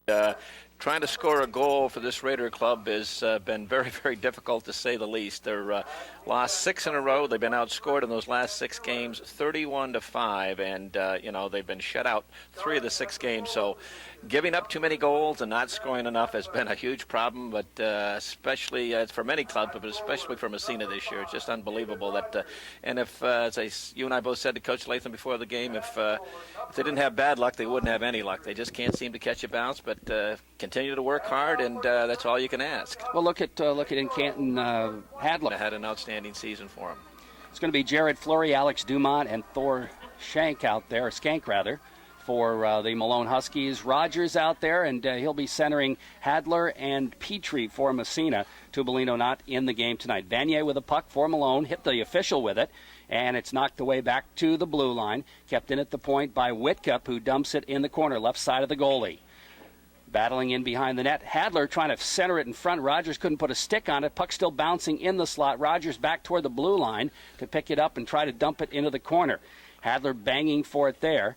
Trying to score a goal for this Raider club has been very, very difficult to say the least. They're lost 6 in a row. They've been outscored in those last 6 games, 31-5, and they've been shut out 3 of the 6 games. So, giving up too many goals and not scoring enough has been a huge problem. But especially for many clubs, but especially for Massena this year, it's just unbelievable that. And if, you and I both said to Coach Latham before the game, if they didn't have bad luck, they wouldn't have any luck. They just can't seem to catch a bounce, but continue to work hard, and that's all you can ask. Well, look at in Canton, Hadler had an outstanding season for him. It's going to be Jared Fleury, Alex Dumont, and Thor Skank out there, for the Malone Huskies. Rogers out there, and he'll be centering Hadler and Petrie for Massena. Tubolino not in the game tonight. Vanier with a puck for Malone, hit the official with it, and it's knocked away back to the blue line. Kept in at the point by Whitcup, who dumps it in the corner, left side of the goalie. Battling in behind the net. Hadler trying to center it in front. Rogers couldn't put a stick on it. Puck still bouncing in the slot. Rogers back toward the blue line to pick it up and try to dump it into the corner. Hadler banging for it there.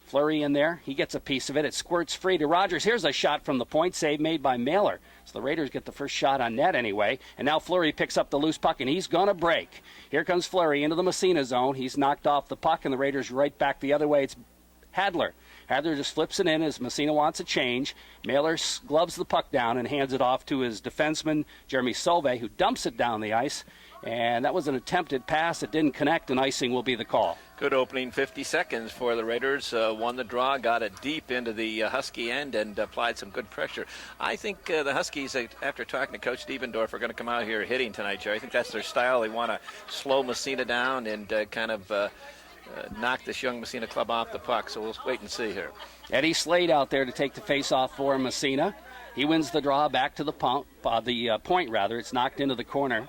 Fleury in there. He gets a piece of it. It squirts free to Rogers. Here's a shot from the point, save made by Mailer. So the Raiders get the first shot on net anyway. And now Fleury picks up the loose puck, and he's going to break. Here comes Fleury into the Massena zone. He's knocked off the puck, and the Raiders right back the other way. It's Hadler. Hadler just flips it in as Massena wants a change. Mailer gloves the puck down and hands it off to his defenseman, Jeremy Sauve, who dumps it down the ice. And that was an attempted pass that didn't connect, and icing will be the call. Good opening 50 seconds for the Raiders. Won the draw, got it deep into the Husky end, and applied some good pressure. I think the Huskies, after talking to Coach Diebendorf, are going to come out here hitting tonight, Jerry. I think that's their style. They want to slow Massena down and knock this young Massena club off the puck. So we'll wait and see here. Eddie Slade out there to take the face-off for Massena. He wins the draw back to the point. It's knocked into the corner.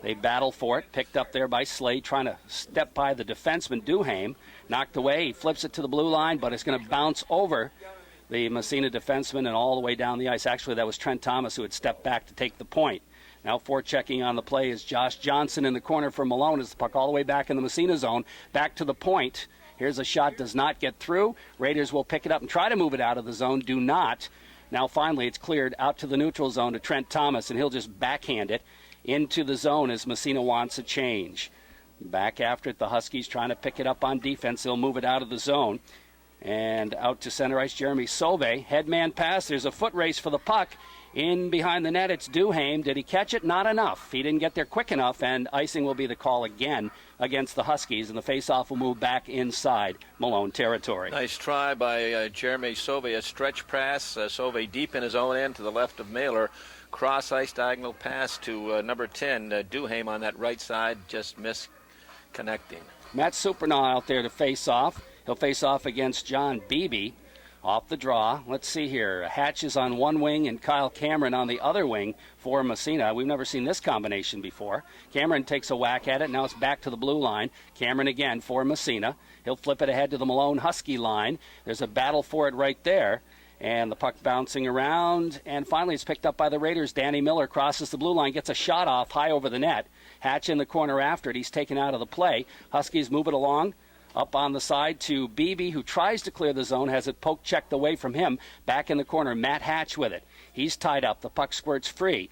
They battle for it, picked up there by Slade, trying to step by the defenseman, Duhame. Knocked away, he flips it to the blue line, but it's going to bounce over the Massena defenseman and all the way down the ice. Actually, that was Trent Thomas who had stepped back to take the point. Now forechecking on the play is Josh Johnson in the corner for Malone as the puck all the way back in the Massena zone. Back to the point. Here's a shot, does not get through. Raiders will pick it up and try to move it out of the zone. Do not. Now finally it's cleared out to the neutral zone to Trent Thomas, and he'll just backhand it into the zone as Massena wants a change. Back after it, the Huskies trying to pick it up on defense. They'll move it out of the zone. And out to center ice, Jeremy Sauve. Headman pass. There's a foot race for the puck. In behind the net, it's Duhame. Did he catch it? Not enough. He didn't get there quick enough, and icing will be the call again against the Huskies, and the faceoff will move back inside Malone territory. Nice try by Jeremy Sauve. A stretch pass. Sauve deep in his own end to the left of Mailer. Cross-ice diagonal pass to number 10, Duhame on that right side, just missed connecting. Matt Supernaw out there to face off. He'll face off against John Beebe. Off the draw. Let's see here. Hatch is on one wing and Kyle Cameron on the other wing for Massena. We've never seen this combination before. Cameron takes a whack at it. Now it's back to the blue line. Cameron again for Massena. He'll flip it ahead to the Malone Husky line. There's a battle for it right there. And the puck bouncing around. And finally it's picked up by the Raiders. Danny Miller crosses the blue line, gets a shot off high over the net. Hatch in the corner after it. He's taken out of the play. Huskies move it along. Up on the side to Beebe, who tries to clear the zone, has it poke checked away from him. Back in the corner, Matt Hatch with it. He's tied up. The puck squirts free.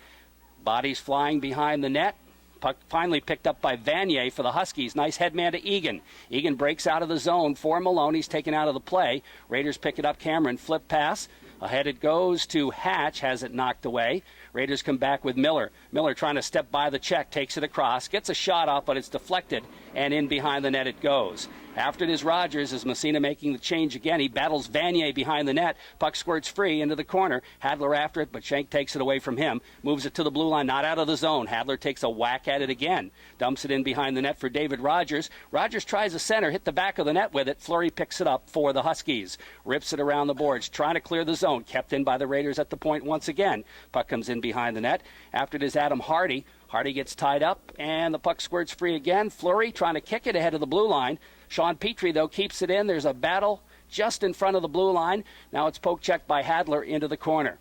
Bodies flying behind the net. Puck finally picked up by Vanier for the Huskies. Nice headman to Egan. Egan breaks out of the zone for Malone. He's taken out of the play. Raiders pick it up. Cameron, flip pass. Ahead it goes to Hatch, has it knocked away. Raiders come back with Miller. Miller trying to step by the check, takes it across, gets a shot off, but it's deflected, and in behind the net it goes. After it is Rogers, as Massena making the change again. He battles Vanier behind the net. Puck squirts free into the corner. Hadler after it, but Shank takes it away from him. Moves it to the blue line, not out of the zone. Hadler takes a whack at it again. Dumps it in behind the net for David Rogers. Rogers tries a center, hit the back of the net with it. Fleury picks it up for the Huskies. Rips it around the boards, trying to clear the zone. Kept in by the Raiders at the point once again. Puck comes in behind the net. After it is Adam Hardy. Hardy gets tied up, and the puck squirts free again. Fleury trying to kick it ahead of the blue line. Sean Petrie, though, keeps it in. There's a battle just in front of the blue line. Now it's poke checked by Hadler into the corner.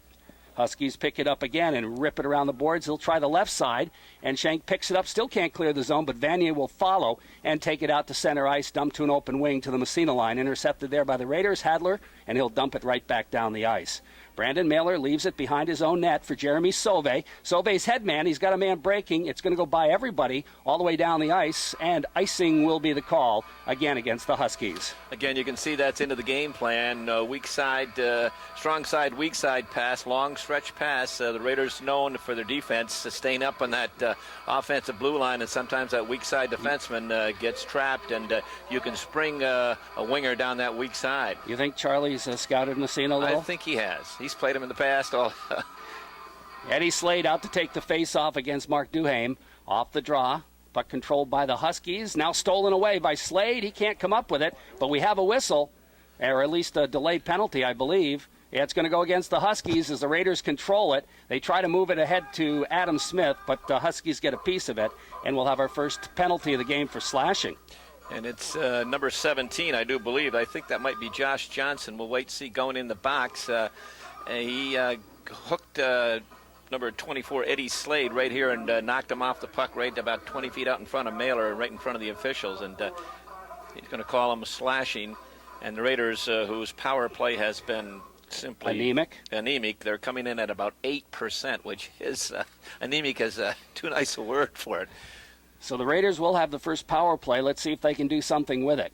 Huskies pick it up again and rip it around the boards. He'll try the left side, and Shank picks it up. Still can't clear the zone, but Vanier will follow and take it out to center ice, dump to an open wing to the Massena line. Intercepted there by the Raiders, Hadler, and he'll dump it right back down the ice. Brandon Mailer leaves it behind his own net for Jeremy Sauvé. Sauvé's head man, he's got a man breaking. It's going to go by everybody all the way down the ice, and icing will be the call again against the Huskies. Again, you can see that's into the game plan. Weak side, strong side, weak side pass, long stretch pass. The Raiders known for their defense, staying up on that offensive blue line, and sometimes that weak side defenseman gets trapped, and you can spring a winger down that weak side. You think Charlie's scouted Massena a little? I think he has. He's played him in the past. Eddie Slade out to take the face-off against Mark Duhaime. Off the draw. Puck controlled by the Huskies. Now stolen away by Slade. He can't come up with it, but we have a whistle, or at least a delayed penalty, I believe. Yeah, it's going to go against the Huskies as the Raiders control it. They try to move it ahead to Adam Smith, but the Huskies get a piece of it, and we'll have our first penalty of the game for slashing. And it's number 17, I do believe. I think that might be Josh Johnson. We'll wait to see going in the box. He hooked number 24, Eddie Slade, right here and knocked him off the puck right about 20 feet out in front of Mailer, right in front of the officials. And he's going to call him a slashing. And the Raiders, whose power play has been simply anemic. They're coming in at about 8%, which is anemic is too nice a word for it. So the Raiders will have the first power play. Let's see if they can do something with it.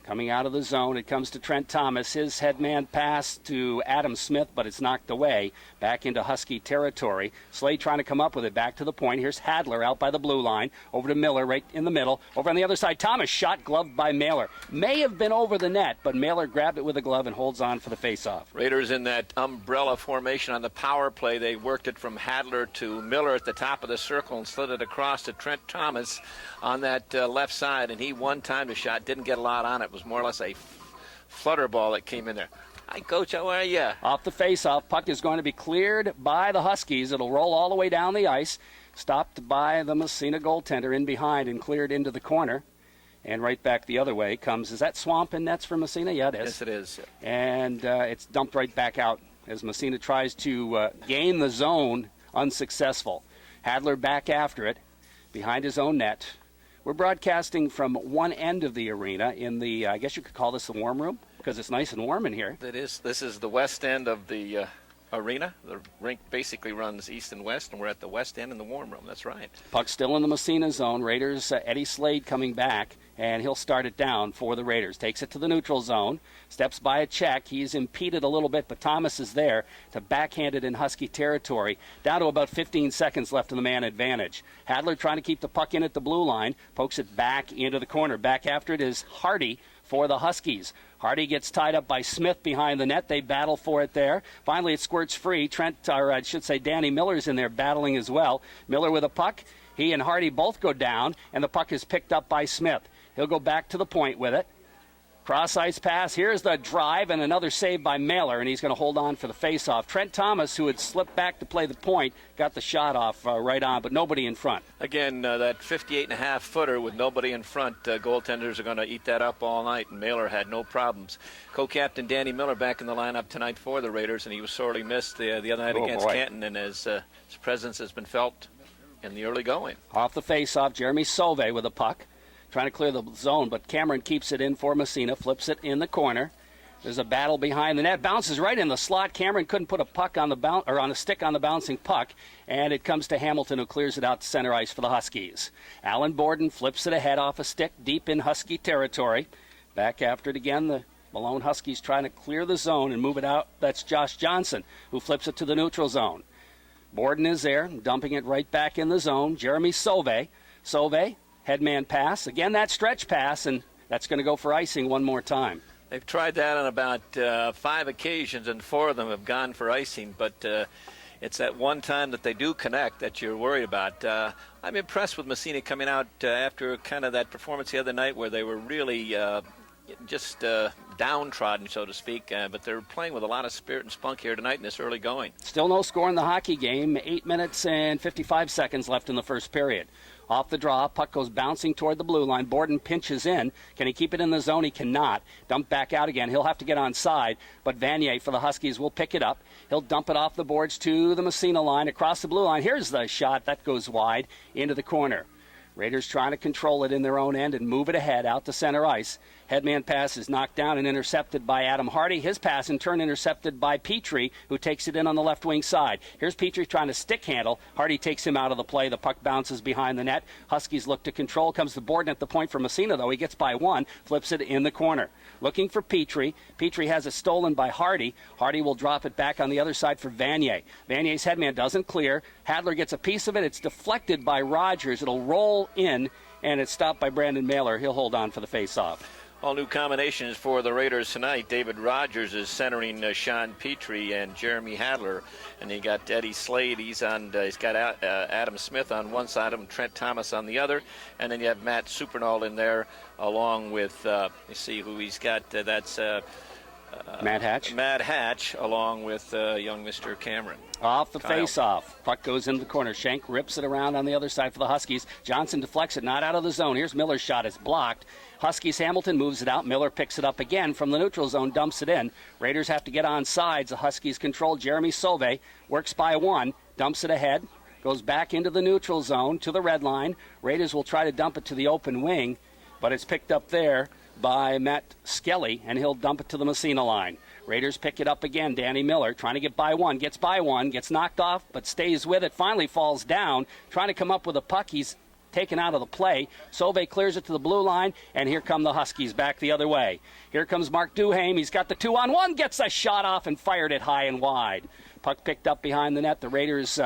Coming out of the zone, it comes to Trent Thomas. His headman pass to Adam Smith, but it's knocked away. Back into Husky territory. Slade trying to come up with it. Back to the point. Here's Hadler out by the blue line. Over to Miller right in the middle. Over on the other side, Thomas shot gloved by Mailer. May have been over the net, but Mailer grabbed it with a glove and holds on for the faceoff. Raiders in that umbrella formation on the power play. They worked it from Hadler to Miller at the top of the circle and slid it across to Trent Thomas on that left side, and he one-timed the shot. Didn't get a lot on it. It was more or less a flutter ball that came in there. Hi, Coach. How are you? Off the face-off, puck is going to be cleared by the Huskies. It'll roll all the way down the ice. Stopped by the Massena goaltender in behind and cleared into the corner. And right back the other way comes, is that Swamp and Nets for Massena? Yeah, it is. Yes, it is. And it's dumped right back out as Massena tries to gain the zone, unsuccessful. Hadler back after it, behind his own net. We're broadcasting from one end of the arena in the, I guess you could call this the warm room, because it's nice and warm in here. It is. This is the west end of the arena. The rink basically runs east and west, and we're at the west end in the warm room. That's right. Puck still in the Massena zone. Raiders, Eddie Slade coming back, and he'll start it down for the Raiders. Takes it to the neutral zone, steps by a check. He's impeded a little bit, but Thomas is there to backhand it in Husky territory. Down to about 15 seconds left in the man advantage. Hadler trying to keep the puck in at the blue line, pokes it back into the corner. Back after it is Hardy for the Huskies. Hardy gets tied up by Smith behind the net. They battle for it there. Finally, it squirts free. Danny Miller's in there battling as well. Miller with a puck. He and Hardy both go down, and the puck is picked up by Smith. He'll go back to the point with it. Cross-ice pass. Here's the drive and another save by Mailer, and he's going to hold on for the face-off. Trent Thomas, who had slipped back to play the point, got the shot off right on, but nobody in front. Again, that 58.5-footer with nobody in front, goaltenders are going to eat that up all night, and Mailer had no problems. Co-captain Danny Miller back in the lineup tonight for the Raiders, and he was sorely missed the other night against Canton, and his presence has been felt in the early going. Off the face-off, Jeremy Sauvé with a puck. Trying to clear the zone, but Cameron keeps it in for Massena, flips it in the corner. There's a battle behind the net, bounces right in the slot. Cameron couldn't put a puck on the on a stick on the bouncing puck, and it comes to Hamilton, who clears it out to center ice for the Huskies. Alan Borden flips it ahead off a stick deep in Husky territory. Back after it again, the Malone Huskies trying to clear the zone and move it out. That's Josh Johnson, who flips it to the neutral zone. Borden is there, dumping it right back in the zone. Jeremy Sauvé. Headman pass. Again, that stretch pass, and that's going to go for icing one more time. They've tried that on about 5 occasions, and 4 of them have gone for icing, but it's that one time that they do connect that you're worried about. I'm impressed with Massena coming out after kind of that performance the other night where they were really just downtrodden, so to speak, but they're playing with a lot of spirit and spunk here tonight in this early going. Still no score in the hockey game. 8 minutes and 55 seconds left in the first period. Off the draw, puck goes bouncing toward the blue line. Borden pinches in. Can he keep it in the zone? He cannot. Dump back out again. He'll have to get on side, but Vanier for the Huskies will pick it up. He'll dump it off the boards to the Massena line, across the blue line. Here's the shot. That goes wide into the corner. Raiders trying to control it in their own end and move it ahead out to center ice. Headman pass is knocked down and intercepted by Adam Hardy. His pass in turn intercepted by Petrie, who takes it in on the left wing side. Here's Petrie trying to stick handle. Hardy takes him out of the play. The puck bounces behind the net. Huskies look to control. Comes the board at the point for Massena, though. He gets by one, flips it in the corner. Looking for Petrie. Petrie has it stolen by Hardy. Hardy will drop it back on the other side for Vanier. Vanier's headman doesn't clear. Hadler gets a piece of it. It's deflected by Rogers. It'll roll in, and it's stopped by Brandon Mailer. He'll hold on for the face-off. All new combinations for the Raiders tonight. David Rogers is centering Sean Petrie and Jeremy Hadler, and you got Eddie Slade. He's got Adam Smith on one side of him, Trent Thomas on the other, and then you have Matt Supernall in there, along with let's see who he's got. That's Matt Hatch. Matt Hatch, along with young Mr. Cameron. Off the face-off. Puck goes into the corner. Schenk rips it around on the other side for the Huskies. Johnson deflects it, not out of the zone. Here's Miller's shot. It's blocked. Huskies Hamilton moves it out. Miller picks it up again from the neutral zone, dumps it in. Raiders have to get on sides. The Huskies control. Jeremy Sauve works by one, dumps it ahead, goes back into the neutral zone to the red line. Raiders will try to dump it to the open wing, but it's picked up there by Matt Skelly, and he'll dump it to the Massena line. Raiders pick it up again. Danny Miller trying to get by one, gets knocked off, but stays with it, finally falls down, trying to come up with a puck. He's taken out of the play. Sauve clears it to the blue line, and here come the Huskies back the other way. Here comes Mark Duhaime. He's got the 2-on-1, gets a shot off and fired it high and wide. Puck picked up behind the net. The Raiders,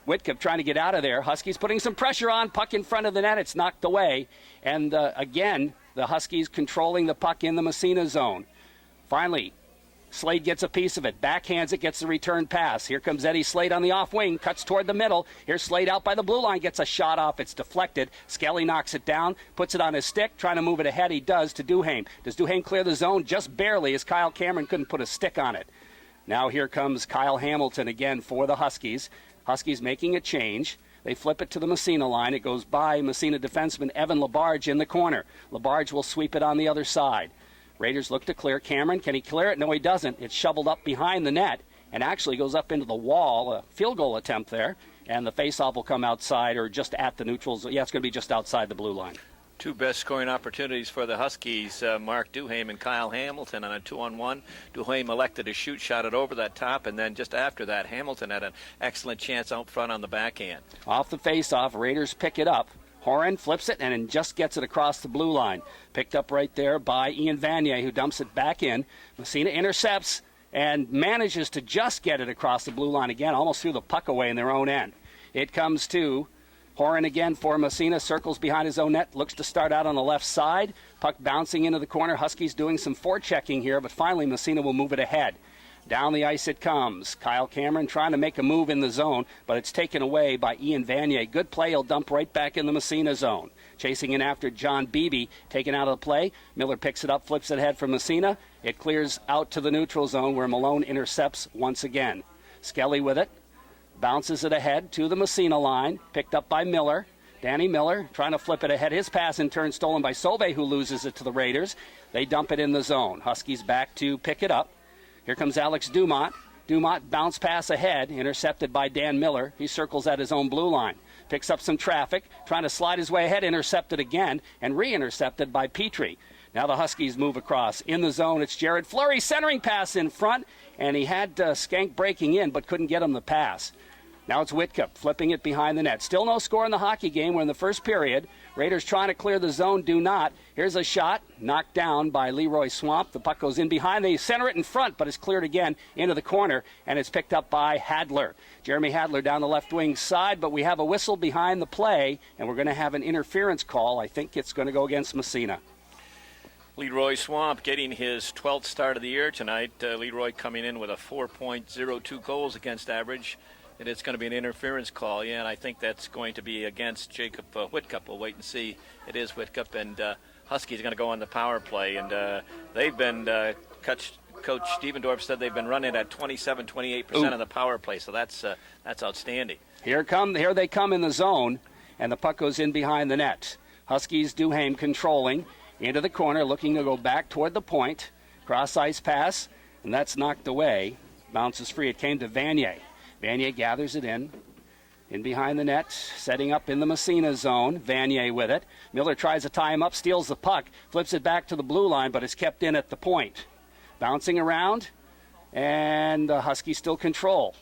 Whitcup trying to get out of there. Huskies putting some pressure on. Puck in front of the net. It's knocked away. And again, the Huskies controlling the puck in the Massena zone. Finally, Slade gets a piece of it, backhands it, gets the return pass. Here comes Eddie Slade on the off wing, cuts toward the middle. Here's Slade out by the blue line, gets a shot off. It's deflected. Skelly knocks it down, puts it on his stick, trying to move it ahead. He does to Duhaime. Does Duhaime clear the zone? Just barely, as Kyle Cameron couldn't put a stick on it. Now here comes Kyle Hamilton again for the Huskies. Huskies making a change. They flip it to the Massena line. It goes by Massena defenseman Evan Labarge in the corner. Labarge will sweep it on the other side. Raiders look to clear. Cameron, can he clear it? No, he doesn't. It's shoveled up behind the net and actually goes up into the wall. A field goal attempt there. And the faceoff will come outside or just at the neutral zone. Yeah, it's going to be just outside the blue line. Two best scoring opportunities for the Huskies, Mark Duhaime and Kyle Hamilton on a 2-on-1. Duhaime elected to shoot, shot it over that top, and then just after that, Hamilton had an excellent chance out front on the backhand. Off the faceoff, Raiders pick it up. Horan flips it and just gets it across the blue line. Picked up right there by Ian Vanier, who dumps it back in. Massena intercepts and manages to just get it across the blue line again, almost threw the puck away in their own end. It comes to Horan again for Massena, circles behind his own net, looks to start out on the left side. Puck bouncing into the corner. Huskies doing some forechecking here, but finally Massena will move it ahead. Down the ice it comes. Kyle Cameron trying to make a move in the zone, but it's taken away by Ian Vanier. Good play. He'll dump right back in the Massena zone. Chasing in after John Beebe, taken out of the play. Miller picks it up, flips it ahead for Massena. It clears out to the neutral zone where Malone intercepts once again. Skelly with it. Bounces it ahead to the Massena line. Picked up by Miller. Danny Miller trying to flip it ahead. His pass in turn stolen by Sauve, who loses it to the Raiders. They dump it in the zone. Huskies back to pick it up. Here comes Alex Dumont. Dumont bounce pass ahead, intercepted by Dan Miller. He circles at his own blue line. Picks up some traffic, trying to slide his way ahead, intercepted again, and re-intercepted by Petrie. Now the Huskies move across. In the zone, it's Jared Fleury, centering pass in front, and he had Skank breaking in, but couldn't get him the pass. Now it's Whitcup flipping it behind the net. Still no score in the hockey game. We're in the first period. Raiders trying to clear the zone, do not. Here's a shot, knocked down by Leroy Swamp. The puck goes in behind. They center it in front, but it's cleared again into the corner, and it's picked up by Hadler. Jeremy Hadler down the left wing side, but we have a whistle behind the play, and we're going to have an interference call. I think it's going to go against Massena. Leroy Swamp getting his 12th start of the year tonight. Leroy coming in with a 4.02 goals against average. And it's going to be an interference call, yeah, and I think that's going to be against Jacob Whitcup. We'll wait and see. It is Whitcup, and Huskies going to go on the power play. And they've been, Coach Stevendorf said they've been running at 27-28% of the power play, so that's outstanding. Here they come in the zone, and the puck goes in behind the net. Huskies, Duhaime controlling, into the corner, looking to go back toward the point. Cross-ice pass, and that's knocked away. Bounces free. It came to Vanier. Vanier gathers it in. In behind the net, setting up in the Massena zone. Vanier with it. Miller tries to tie him up, steals the puck, flips it back to the blue line, but is kept in at the point. Bouncing around, and the Huskies still control.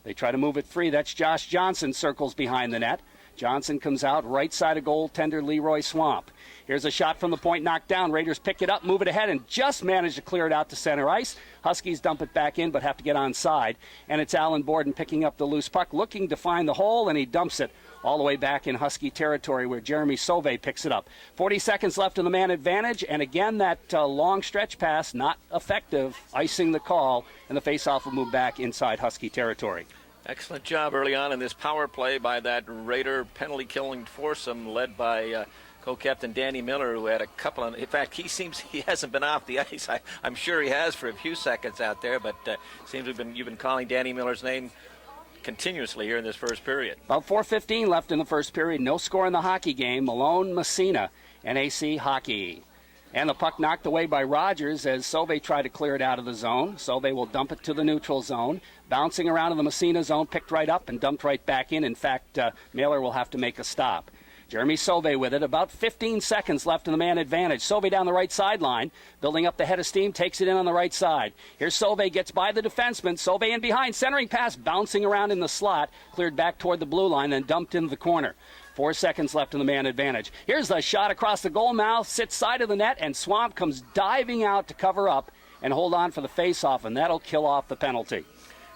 They try to move it free. That's Josh Johnson, circles behind the net. Johnson comes out right side of goaltender Leroy Swamp. Here's a shot from the point, knocked down. Raiders pick it up, move it ahead, and just manage to clear it out to center ice. Huskies dump it back in, but have to get onside. And it's Alan Borden picking up the loose puck, looking to find the hole, and he dumps it all the way back in Husky territory where Jeremy Sauvé picks it up. 40 seconds left in the man advantage, and again that long stretch pass, not effective, icing the call, and the faceoff will move back inside Husky territory. Excellent job early on in this power play by that Raider penalty-killing foursome led by co-captain Danny Miller, who had a couple of... In fact, he hasn't been off the ice. I'm sure he has for a few seconds out there, but seems you've been calling Danny Miller's name continuously here in this first period. About 4:15 left in the first period. No score in the hockey game. Malone, Massena, NAC Hockey. And the puck knocked away by Rogers as Sauvé tried to clear it out of the zone. Sauvé will dump it to the neutral zone. Bouncing around in the Massena zone, picked right up and dumped right back in. In fact, Mailer will have to make a stop. Jeremy Sauvé with it. About 15 seconds left in the man advantage. Sauvé down the right sideline, building up the head of steam, takes it in on the right side. Here's Sauvé, gets by the defenseman. Sauvé in behind, centering pass, bouncing around in the slot, cleared back toward the blue line, then dumped into the corner. 4 seconds left in the man advantage. Here's the shot across the goal mouth, sits side of the net, and Swamp comes diving out to cover up and hold on for the face-off, and that'll kill off the penalty.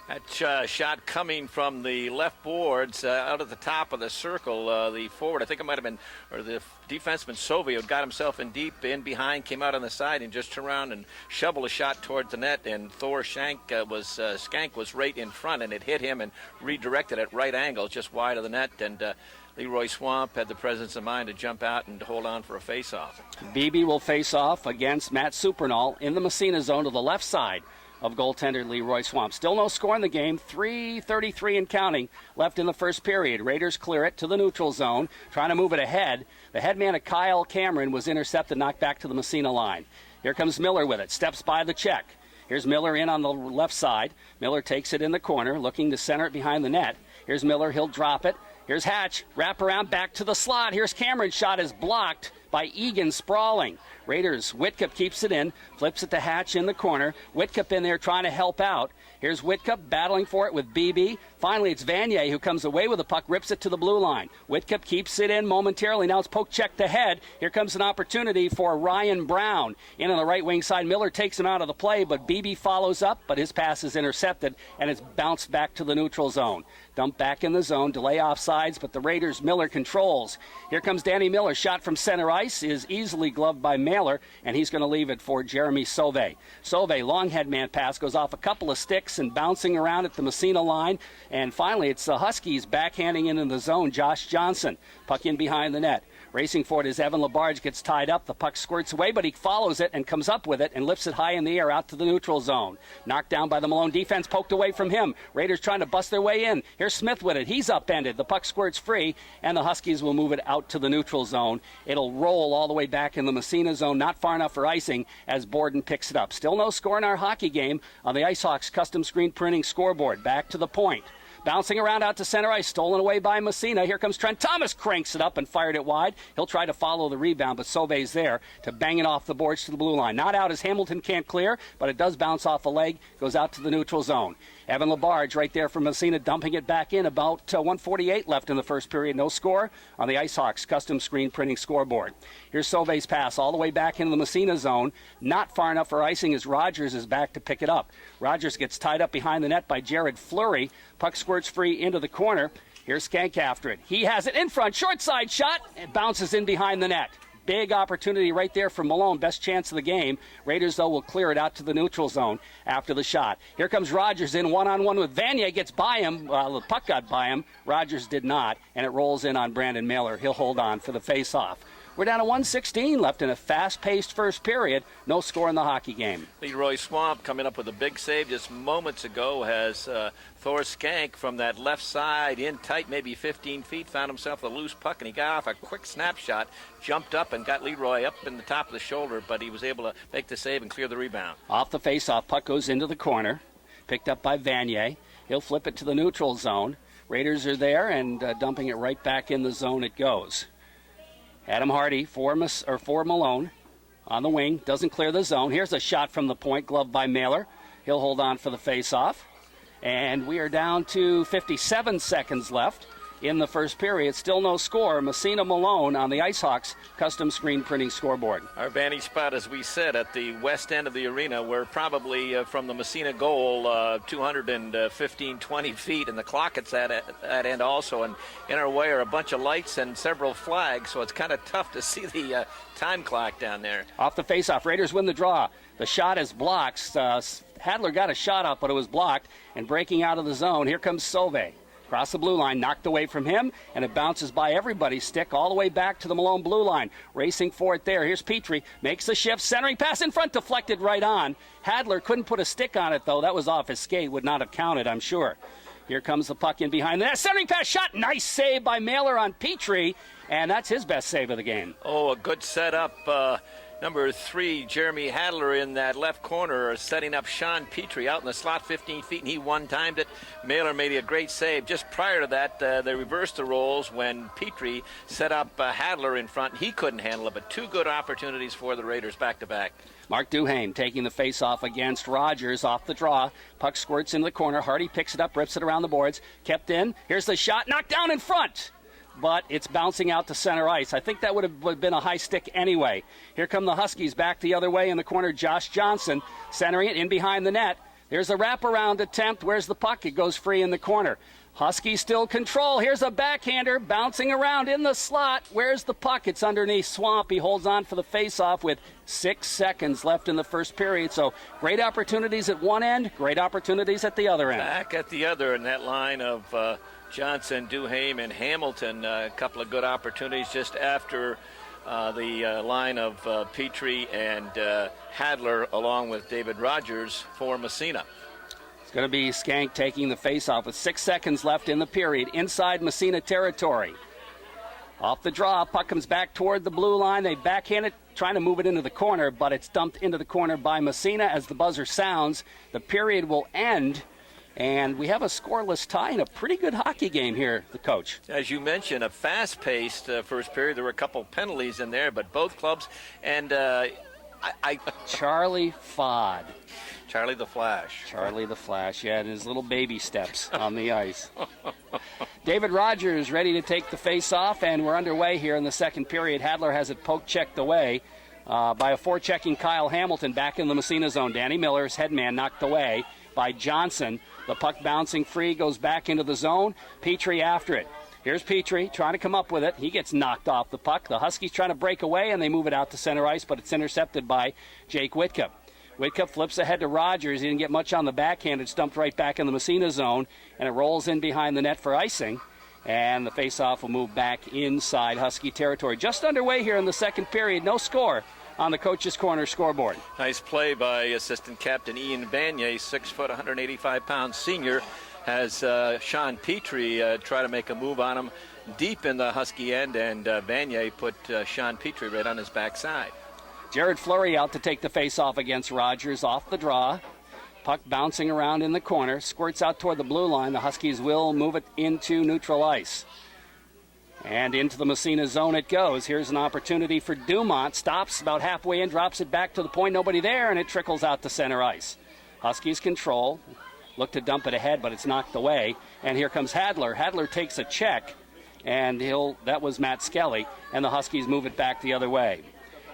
That shot coming from the left boards out at the top of the circle. The forward, I think it might have been, or the defenseman Sauvé, had got himself in deep in behind, came out on the side and just turned around and shoveled a shot towards the net. And Thor Skank was right in front, and it hit him and redirected at right angles, just wide of the net. And Leroy Swamp had the presence of mind to jump out and hold on for a face-off. Beebe will face off against Matt Supernall in the Massena zone to the left side of goaltender Leroy Swamp. Still no score in the game. 3:33 and counting left in the first period. Raiders clear it to the neutral zone, trying to move it ahead. The headman of Kyle Cameron was intercepted, knocked back to the Massena line. Here comes Miller with it. Steps by the check. Here's Miller in on the left side. Miller takes it in the corner, looking to center it behind the net. Here's Miller. He'll drop it. Here's Hatch. Wrap around back to the slot. Here's Cameron's shot is blocked by Egan sprawling. Raiders, Whitcup keeps it in, flips it to Hatch in the corner. Whitcup in there trying to help out. Here's Whitcup battling for it with BB. Finally, it's Vanier who comes away with the puck, rips it to the blue line. Whitcup keeps it in momentarily. Now it's poke checked ahead. Here comes an opportunity for Ryan Brown. In on the right wing side, Miller takes him out of the play, but BB follows up, but his pass is intercepted, and it's bounced back to the neutral zone. Dumped back in the zone, delay offsides, but the Raiders, Miller controls. Here comes Danny Miller. Shot from center ice is easily gloved by Mailer, and he's going to leave it for Jeremy Sauvé. Sauvé, long head man pass, goes off a couple of sticks and bouncing around at the Massena line. And finally, it's the Huskies backhanding into the zone. Josh Johnson, puck in behind the net. Racing for it as Evan Labarge gets tied up. The puck squirts away, but he follows it and comes up with it and lifts it high in the air out to the neutral zone. Knocked down by the Malone defense, poked away from him. Raiders trying to bust their way in. Here's Smith with it. He's upended. The puck squirts free, and the Huskies will move it out to the neutral zone. It'll roll all the way back in the Massena zone, not far enough for icing as Borden picks it up. Still no score in our hockey game on the IceHawks custom screen printing scoreboard. Back to the point. Bouncing around out to center ice, stolen away by Massena. Here comes Trent Thomas, cranks it up and fired it wide. He'll try to follow the rebound, but Sauvé's there to bang it off the boards to the blue line. Not out as Hamilton can't clear, but it does bounce off a leg, goes out to the neutral zone. Evan Labarge right there from Massena, dumping it back in. About 1:48 left in the first period. No score on the IceHawks custom screen printing scoreboard. Here's Sauvé's pass all the way back into the Massena zone. Not far enough for icing as Rogers is back to pick it up. Rogers gets tied up behind the net by Jared Fleury. Puck squirts free into the corner. Here's Skank after it. He has it in front. Short side shot. It bounces in behind the net. Big opportunity right there for Malone. Best chance of the game. Raiders, though, will clear it out to the neutral zone after the shot. Here comes Rogers in one-on-one with Vanier. Gets by him. The puck got by him. Rogers did not, and it rolls in on Brandon Mailer. He'll hold on for the face-off. We're down to 1:16 left in a fast-paced first period. No score in the hockey game. Leroy Swamp coming up with a big save just moments ago has Thor Skank from that left side in tight, maybe 15 feet, found himself a loose puck, and he got off a quick snapshot, jumped up and got Leroy up in the top of the shoulder, but he was able to make the save and clear the rebound. Off the face-off, puck goes into the corner, picked up by Vanier. He'll flip it to the neutral zone. Raiders are there and dumping it right back in the zone it goes. Adam Hardy for Malone on the wing, doesn't clear the zone. Here's a shot from the point, gloved by Mailer. He'll hold on for the face-off. And we are down to 57 seconds left in the first period. Still no score. Massena Malone on the Icehawks custom screen printing scoreboard. Our vantage spot, as we said, at the west end of the arena. We're probably from the Massena goal 215, 20 feet, and the clock at that end also. And in our way are a bunch of lights and several flags, so it's kind of tough to see the time clock down there. Off the faceoff, Raiders win the draw. The shot is blocked. Hadler got a shot up, but it was blocked. And breaking out of the zone, here comes Sauve. Across the blue line, knocked away from him, and it bounces by everybody's stick all the way back to the Malone blue line. Racing for it there. Here's Petrie. Makes the shift. Centering pass in front, deflected right on. Hadler couldn't put a stick on it, though. That was off his skate. Would not have counted, I'm sure. Here comes the puck in behind the net. Centering pass shot. Nice save by Mailer on Petrie, and that's his best save of the game. Oh, a good setup. Number 3, Jeremy Hadler in that left corner, setting up Sean Petrie out in the slot 15 feet, and he one-timed it. Mailer made a great save. Just prior to that, they reversed the roles when Petrie set up Hadler in front. He couldn't handle it, but 2 good opportunities for the Raiders back-to-back. Mark Duhame taking the face-off against Rogers off the draw. Puck squirts into the corner. Hardy picks it up, rips it around the boards. Kept in. Here's the shot. Knocked down in front. But it's bouncing out to center ice. I think that would have been a high stick anyway. Here come the Huskies back the other way in the corner. Josh Johnson centering it in behind the net. There's a wraparound attempt. Where's the puck? It goes free in the corner. Huskies still control. Here's a backhander bouncing around in the slot. Where's the puck? It's underneath Swamp. He holds on for the faceoff with 6 seconds left in the first period. So great opportunities at one end, great opportunities at the other end. Back at the other in that line of Johnson, Duhame, and Hamilton. A couple of good opportunities just after the line of Petrie and Hadler, along with David Rogers for Massena. It's going to be Skank taking the faceoff with 6 seconds left in the period inside Massena territory. Off the draw, puck comes back toward the blue line. They backhand it, trying to move it into the corner, but it's dumped into the corner by Massena as the buzzer sounds. The period will end. And we have a scoreless tie in a pretty good hockey game here, the coach. As you mentioned, a fast-paced first period. There were a couple penalties in there, but both clubs and Charlie Fod. Charlie the Flash. Charlie the Flash, yeah, and his little baby steps on the ice. David Rogers ready to take the face-off, and we're underway here in the second period. Hadler has it poke-checked away by a forechecking Kyle Hamilton back in the Massena zone. Danny Miller's headman knocked away by Johnson. The puck bouncing free goes back into the zone. Petrie after it. Here's Petrie trying to come up with it. He gets knocked off the puck. The Huskies trying to break away, and they move it out to center ice, but it's intercepted by Jake Whitcup. Whitcup flips ahead to Rogers. He didn't get much on the backhand. It's dumped right back in the Massena zone, and it rolls in behind the net for icing. And the faceoff will move back inside Husky territory. Just underway here in the second period. No score on the coach's corner scoreboard. Nice play by assistant captain Ian Vanier, 6 foot, 185-pound senior, has Sean Petrie try to make a move on him deep in the Husky end, and Vanier put Sean Petrie right on his backside. Jared Fleury out to take the face-off against Rogers off the draw. Puck bouncing around in the corner, squirts out toward the blue line. The Huskies will move it into neutral ice. And into the Massena zone it goes. Here's an opportunity for Dumont. Stops about halfway in, drops it back to the point. Nobody there, and it trickles out to center ice. Huskies control. Look to dump it ahead, but it's knocked away. And here comes Hadler. Hadler takes a check, and that was Matt Skelly, and the Huskies move it back the other way.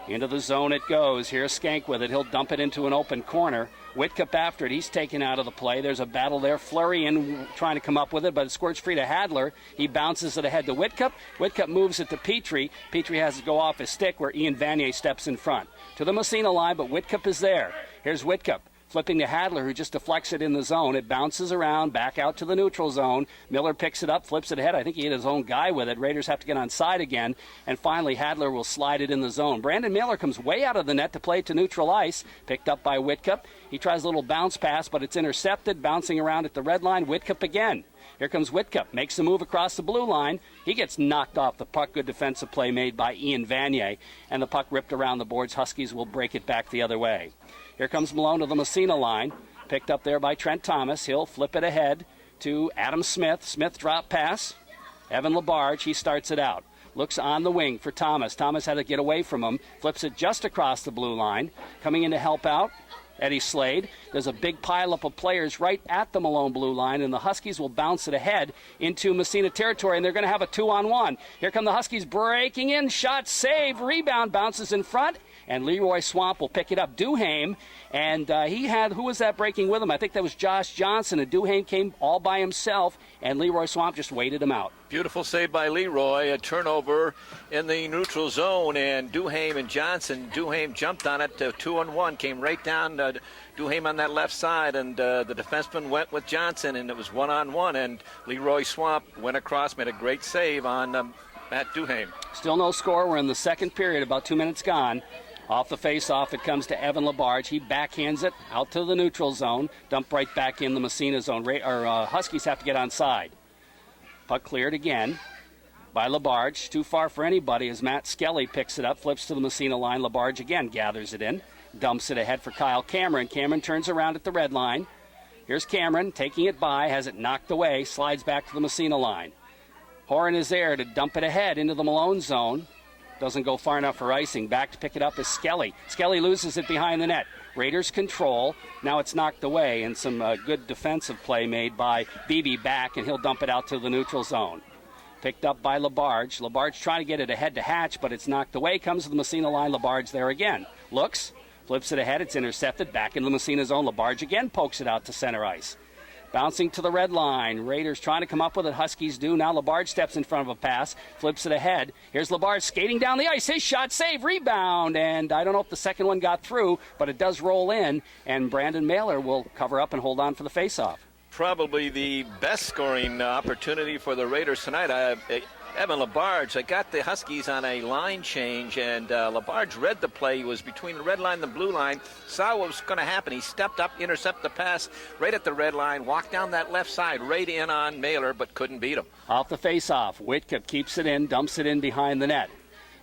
Into the zone it goes. Here's Skank with it. He'll dump it into an open corner. Whitcup after it. He's taken out of the play. There's a battle there. Fleury in trying to come up with it, but it squirts free to Hadler. He bounces it ahead to Whitcup. Whitcup moves it to Petrie. Petrie has to go off his stick where Ian Vanier steps in front. To the Massena line, but Whitcup is there. Here's Whitcup. Flipping to Hadler, who just deflects it in the zone. It bounces around, back out to the neutral zone. Miller picks it up, flips it ahead. I think he hit his own guy with it. Raiders have to get on side again. And finally, Hadler will slide it in the zone. Brandon Miller comes way out of the net to play to neutral ice. Picked up by Whitcup. He tries a little bounce pass, but it's intercepted. Bouncing around at the red line. Whitcup again. Here comes Whitcup. Makes the move across the blue line. He gets knocked off the puck. Good defensive play made by Ian Vanier. And the puck ripped around the boards. Huskies will break it back the other way. Here comes Malone to the Massena line. Picked up there by Trent Thomas. He'll flip it ahead to Adam Smith. Smith drop pass. Evan Labarge, he starts it out. Looks on the wing for Thomas. Thomas had to get away from him. Flips it just across the blue line. Coming in to help out, Eddie Slade. There's a big pileup of players right at the Malone blue line, and the Huskies will bounce it ahead into Massena territory, and they're going to have a 2-on-1. Here come the Huskies breaking in. Shot, save, rebound, bounces in front, and Leroy Swamp will pick it up. Duhame, and he had, who was that breaking with him? I think that was Josh Johnson, and Duhame came all by himself, and Leroy Swamp just waited him out. Beautiful save by Leroy, a turnover in the neutral zone, and Duhame and Johnson. Duhame jumped on it, 2-on-1, came right down Duhame on that left side, and the defenseman went with Johnson, and it was 1-on-1, and Leroy Swamp went across, made a great save on Matt Duhame. Still no score. We're in the second period, about 2 minutes gone. Off the face-off, it comes to Evan Labarge. He backhands it out to the neutral zone, dumped right back in the Massena zone. Huskies have to get onside. Puck cleared again by Labarge. Too far for anybody as Matt Skelly picks it up, flips to the Massena line. Labarge again gathers it in, dumps it ahead for Kyle Cameron. Cameron turns around at the red line. Here's Cameron taking it by, has it knocked away, slides back to the Massena line. Horan is there to dump it ahead into the Malone zone. Doesn't go far enough for icing. Back to pick it up is Skelly. Skelly loses it behind the net. Raiders control. Now it's knocked away, and some good defensive play made by Beebe back, and he'll dump it out to the neutral zone. Picked up by Labarge. Labarge trying to get it ahead to Hatch, but it's knocked away. Comes to the Massena line. Labarge there again. Looks, flips it ahead. It's intercepted. Back in the Massena zone. Labarge again pokes it out to center ice. Bouncing to the red line. Raiders trying to come up with it. Huskies do. Now Labarge steps in front of a pass. Flips it ahead. Here's Labarge skating down the ice. His shot, save, rebound. And I don't know if the second one got through, but it does roll in. And Brandon Mailer will cover up and hold on for the faceoff. Probably the best scoring opportunity for the Raiders tonight. Evan Labarge, I got the Huskies on a line change, and Labarge read the play. He was between the red line and the blue line, saw what was going to happen. He stepped up, intercepted the pass right at the red line, walked down that left side, right in on Mailer, but couldn't beat him. Off the face-off, Whitcup keeps it in, dumps it in behind the net.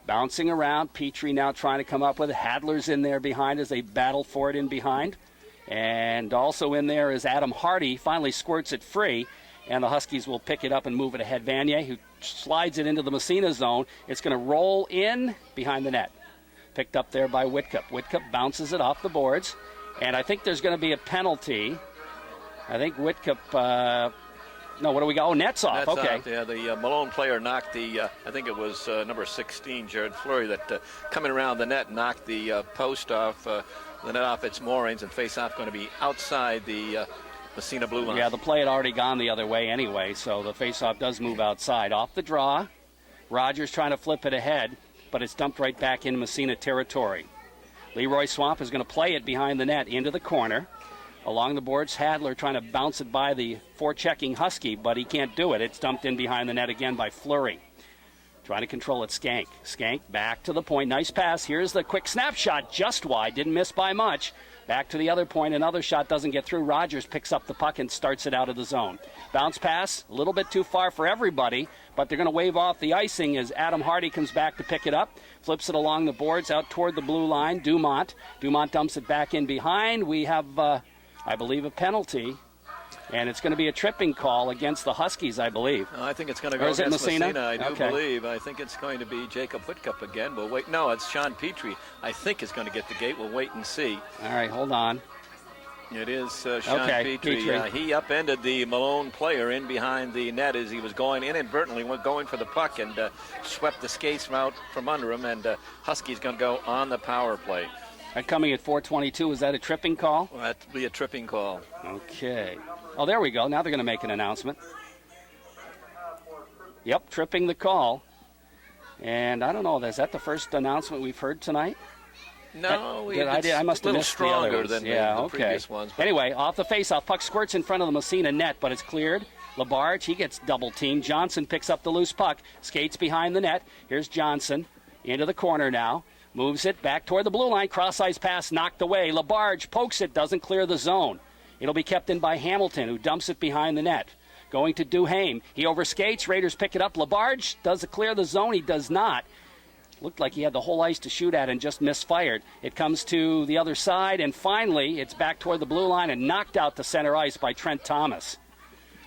Bouncing around, Petrie now trying to come up with it. Hadler's in there behind as they battle for it in behind. And also in there is Adam Hardy, finally squirts it free, and the Huskies will pick it up and move it ahead. Vanier, who slides it into the Massena zone. It's going to roll in behind the net. Picked up there by Whitcup. Whitcup bounces it off the boards, and I think there's going to be a penalty. I think Whitcup, no, what do we got? Oh, net's off. Net's okay. Off. Yeah, the Malone player knocked the, I think it was number 16, Jared Fleury, that coming around the net knocked the post off, the net off its moorings, and face-off going to be outside the Massena blue line. Yeah, the play had already gone the other way anyway, so the faceoff does move outside. Off the draw, Rogers trying to flip it ahead, but it's dumped right back in Massena territory. Leroy Swamp is going to play it behind the net into the corner. Along the boards, Hadler trying to bounce it by the forechecking Husky, but he can't do it. It's dumped in behind the net again by Fleury. Trying to control it, Skank. Skank back to the point. Nice pass. Here's the quick snapshot, just wide. Didn't miss by much. Back to the other point. Another shot doesn't get through. Rogers picks up the puck and starts it out of the zone. Bounce pass, a little bit too far for everybody, but they're going to wave off the icing as Adam Hardy comes back to pick it up. Flips it along the boards out toward the blue line. Dumont dumps it back in behind. We have, I believe, a penalty. And it's going to be a tripping call against the Huskies, I believe. I think it's going to go against Massena? I do believe. I think it's going to be Jacob Whitcup again. We'll wait. No, it's Sean Petrie. I think is going to get the gate. We'll wait and see. All right, hold on. It is Sean Petrie. He upended the Malone player in behind the net as he was going inadvertently, going for the puck and swept the skates out from under him. And Huskies going to go on the power play. And coming at 4:22, is that a tripping call? Well, that'd be a tripping call. Okay. Oh, there we go. Now they're going to make an announcement. Yep, tripping the call. And I don't know, is that the first announcement we've heard tonight? No, I must have missed the other ones. Than the okay. Previous ones. Anyway, off the face-off, puck squirts in front of the Massena net, but it's cleared. Labarge, he gets double-teamed. Johnson picks up the loose puck, skates behind the net. Here's Johnson into the corner now. Moves it back toward the blue line. Cross-ice pass knocked away. Labarge pokes it, doesn't clear the zone. It'll be kept in by Hamilton, who dumps it behind the net. Going to Duhame. He overskates. Raiders pick it up. Labarge does it clear the zone. He does not. Looked like he had the whole ice to shoot at and just misfired. It comes to the other side, and finally it's back toward the blue line and knocked out to center ice by Trent Thomas.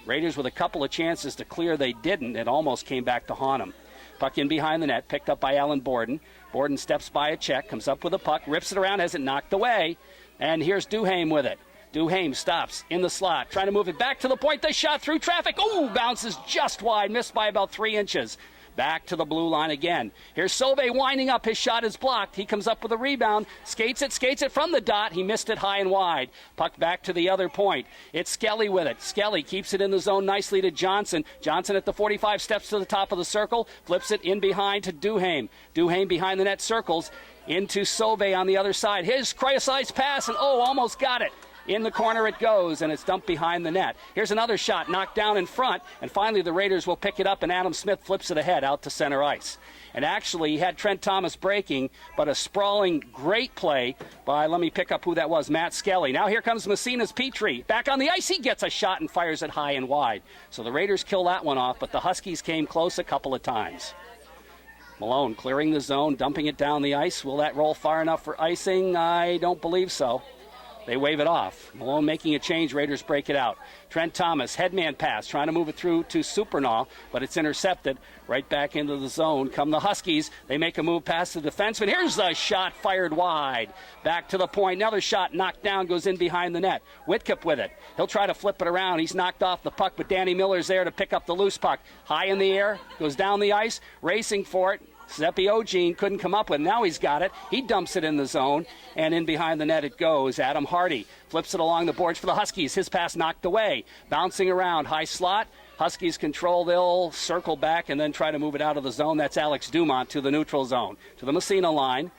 Raiders with a couple of chances to clear, they didn't. It almost came back to haunt them. Puck in behind the net, picked up by Alan Borden. Borden steps by a check, comes up with a puck, rips it around, has it knocked away, and here's Duhaime with it. Duhaime stops in the slot, trying to move it back to the point. They shot through traffic. Ooh, bounces just wide, missed by about 3 inches. Back to the blue line again. Here's Sauvé winding up. His shot is blocked. He comes up with a rebound, skates it from the dot. He missed it high and wide. Puck back to the other point. It's Skelly with it. Skelly keeps it in the zone nicely to Johnson. Johnson at the 45 steps to the top of the circle, flips it in behind to Duhaime. Duhaime behind the net circles into Sauvé on the other side. His criticized pass, and almost got it. In the corner it goes, and it's dumped behind the net. Here's another shot knocked down in front, and finally the Raiders will pick it up, and Adam Smith flips it ahead out to center ice. And actually, he had Trent Thomas breaking, but a sprawling, great play by, let me pick up who that was, Matt Skelly. Now here comes Massena's Petrie. Back on the ice, he gets a shot and fires it high and wide. So the Raiders kill that one off, but the Huskies came close a couple of times. Malone clearing the zone, dumping it down the ice. Will that roll far enough for icing? I don't believe so. They wave it off. Malone making a change. Raiders break it out. Trent Thomas, headman pass, trying to move it through to Supernaw, but it's intercepted. Right back into the zone come the Huskies. They make a move past the defenseman. Here's the shot fired wide. Back to the point. Another shot knocked down, goes in behind the net. Whitcup with it. He'll try to flip it around. He's knocked off the puck, but Danny Miller's there to pick up the loose puck. High in the air, goes down the ice, racing for it. Seppi Ogene couldn't come up with it. Now he's got it. He dumps it in the zone, and in behind the net it goes. Adam Hardy flips it along the boards for the Huskies. His pass knocked away. Bouncing around, high slot. Huskies control. They'll circle back and then try to move it out of the zone. That's Alex Dumont to the neutral zone. To the Massena line.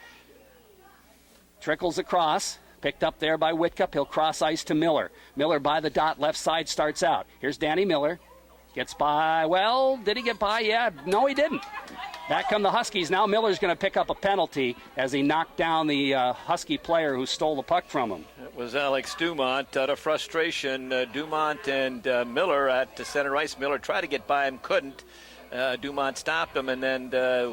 Trickles across. Picked up there by Whitcup. He'll cross ice to Miller. Miller by the dot. Left side starts out. Here's Danny Miller. Gets by. Well, did he get by? Yeah. No, he didn't. Back come the Huskies. Now Miller's going to pick up a penalty as he knocked down the Husky player who stole the puck from him. It was Alex Dumont out of frustration. Dumont and Miller at the center ice. Miller tried to get by him, couldn't. Dumont stopped him and then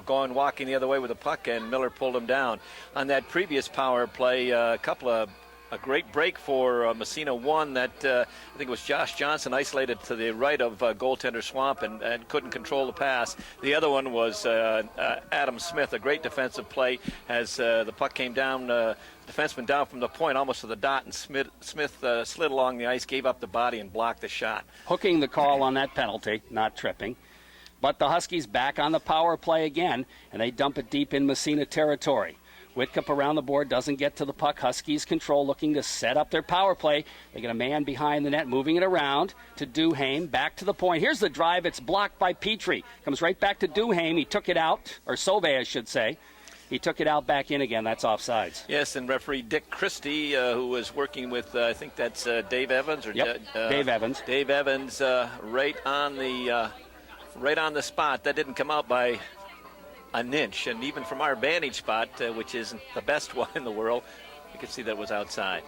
walking the other way with the puck, and Miller pulled him down. On that previous power play, a great break for Massena. One that I think it was Josh Johnson isolated to the right of goaltender Swamp and couldn't control the pass. The other one was Adam Smith, a great defensive play as the puck came down, defenseman down from the point almost to the dot, and Smith slid along the ice, gave up the body, and blocked the shot. Hooking the call on that penalty, not tripping. But the Huskies back on the power play again, and they dump it deep in Massena territory. Whitcup around the board, doesn't get to the puck. Huskies control, looking to set up their power play. They get a man behind the net, moving it around to Duhaime. Back to the point. Here's the drive. It's blocked by Petrie. Comes right back to Duhaime. He took it out, or Sauvé, I should say. He took it out back in again. That's offsides. Yes, and referee Dick Christie, who was working with, I think that's Dave Evans. Dave Evans. Dave Evans, right on the spot. That didn't come out by an inch, and even from our vantage spot, which isn't the best one in the world, you could see that was outside.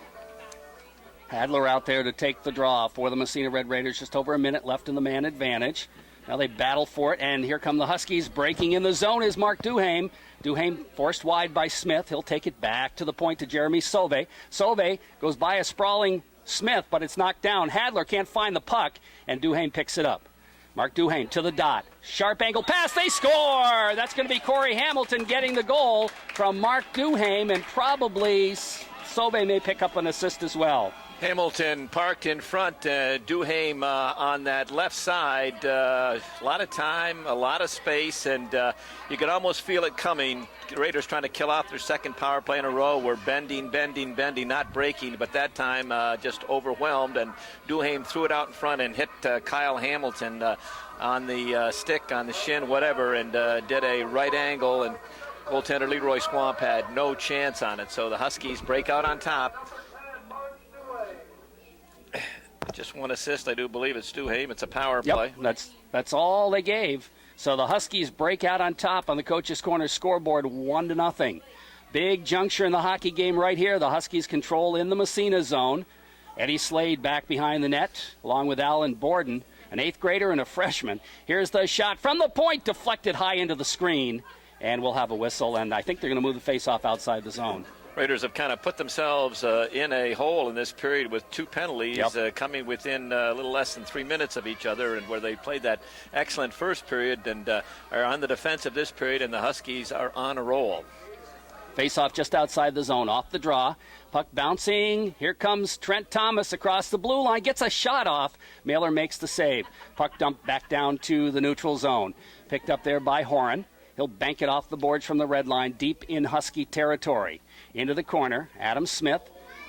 Hadler out there to take the draw for the Massena Red Raiders. Just over a minute left in the man advantage. Now they battle for it, and here come the Huskies. Breaking in the zone is Mark Duhaime. Duhaime forced wide by Smith. He'll take it back to the point to Jeremy Sauvé. Sauvé goes by a sprawling Smith, but it's knocked down. Hadler can't find the puck, and Duhaime picks it up. Mark Duhaime to the dot. Sharp angle pass. They score! That's going to be Corey Hamilton getting the goal from Mark Duhaime, and probably Sauvé may pick up an assist as well. Hamilton parked in front, Duhaime on that left side. A lot of time, a lot of space, and you could almost feel it coming. The Raiders trying to kill off their second power play in a row. We're bending, not breaking, but that time just overwhelmed, and Duhaime threw it out in front and hit Kyle Hamilton on the stick, on the shin, whatever, and did a right angle, and goaltender Leroy Swamp had no chance on it. So the Huskies break out on top. Just one assist, I do believe it's Duhaime. It's a power play. Yep, that's all they gave. So the Huskies break out on top on the Coach's Corner scoreboard, 1-0. Big juncture in the hockey game right here. The Huskies control in the Massena zone. Eddie Slade back behind the net, along with Alan Borden, an 8th grader and a freshman. Here's the shot from the point, deflected high into the screen, and we'll have a whistle, and I think they're going to move the face-off outside the zone. Raiders have kind of put themselves in a hole in this period with 2 penalties coming within a little less than 3 minutes of each other, and where they played that excellent first period and are on the defense of this period, and the Huskies are on a roll. Face-off just outside the zone, off the draw. Puck bouncing. Here comes Trent Thomas across the blue line. Gets a shot off. Mailer makes the save. Puck dumped back down to the neutral zone. Picked up there by Horan. He'll bank it off the boards from the red line, deep in Husky territory. Into the corner, Adam Smith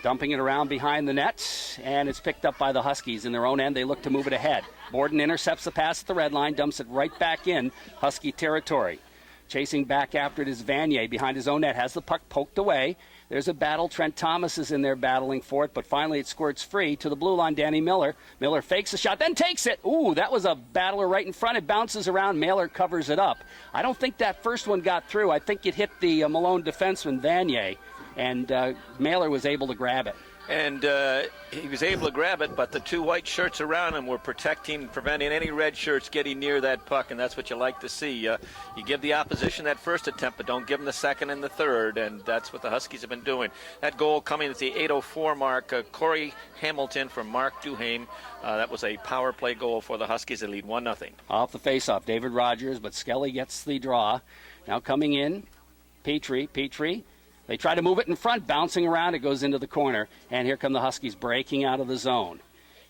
dumping it around behind the net, and it's picked up by the Huskies. In their own end, they look to move it ahead. Borden intercepts the pass at the red line, dumps it right back in Husky territory. Chasing back after it is Vanier behind his own net, has the puck poked away. There's a battle. Trent Thomas is in there battling for it, but finally it squirts free to the blue line. Danny Miller. Miller fakes a shot, then takes it. Ooh, that was a battler right in front. It bounces around. Mailer covers it up. I don't think that first one got through. I think it hit the Malone defenseman, Vanier, and Mailer was able to grab it. And he was able to grab it, but the 2 white shirts around him were protecting, preventing any red shirts getting near that puck, and that's what you like to see. You give the opposition that first attempt, but don't give them the second and the third, and that's what the Huskies have been doing. That goal coming at the 8:04 mark, Corey Hamilton from Mark Duhaime. That was a power play goal for the Huskies. They lead 1-0. Off the faceoff, David Rogers, but Skelly gets the draw. Now coming in, Petrie. They try to move it in front, bouncing around. It goes into the corner, and here come the Huskies breaking out of the zone.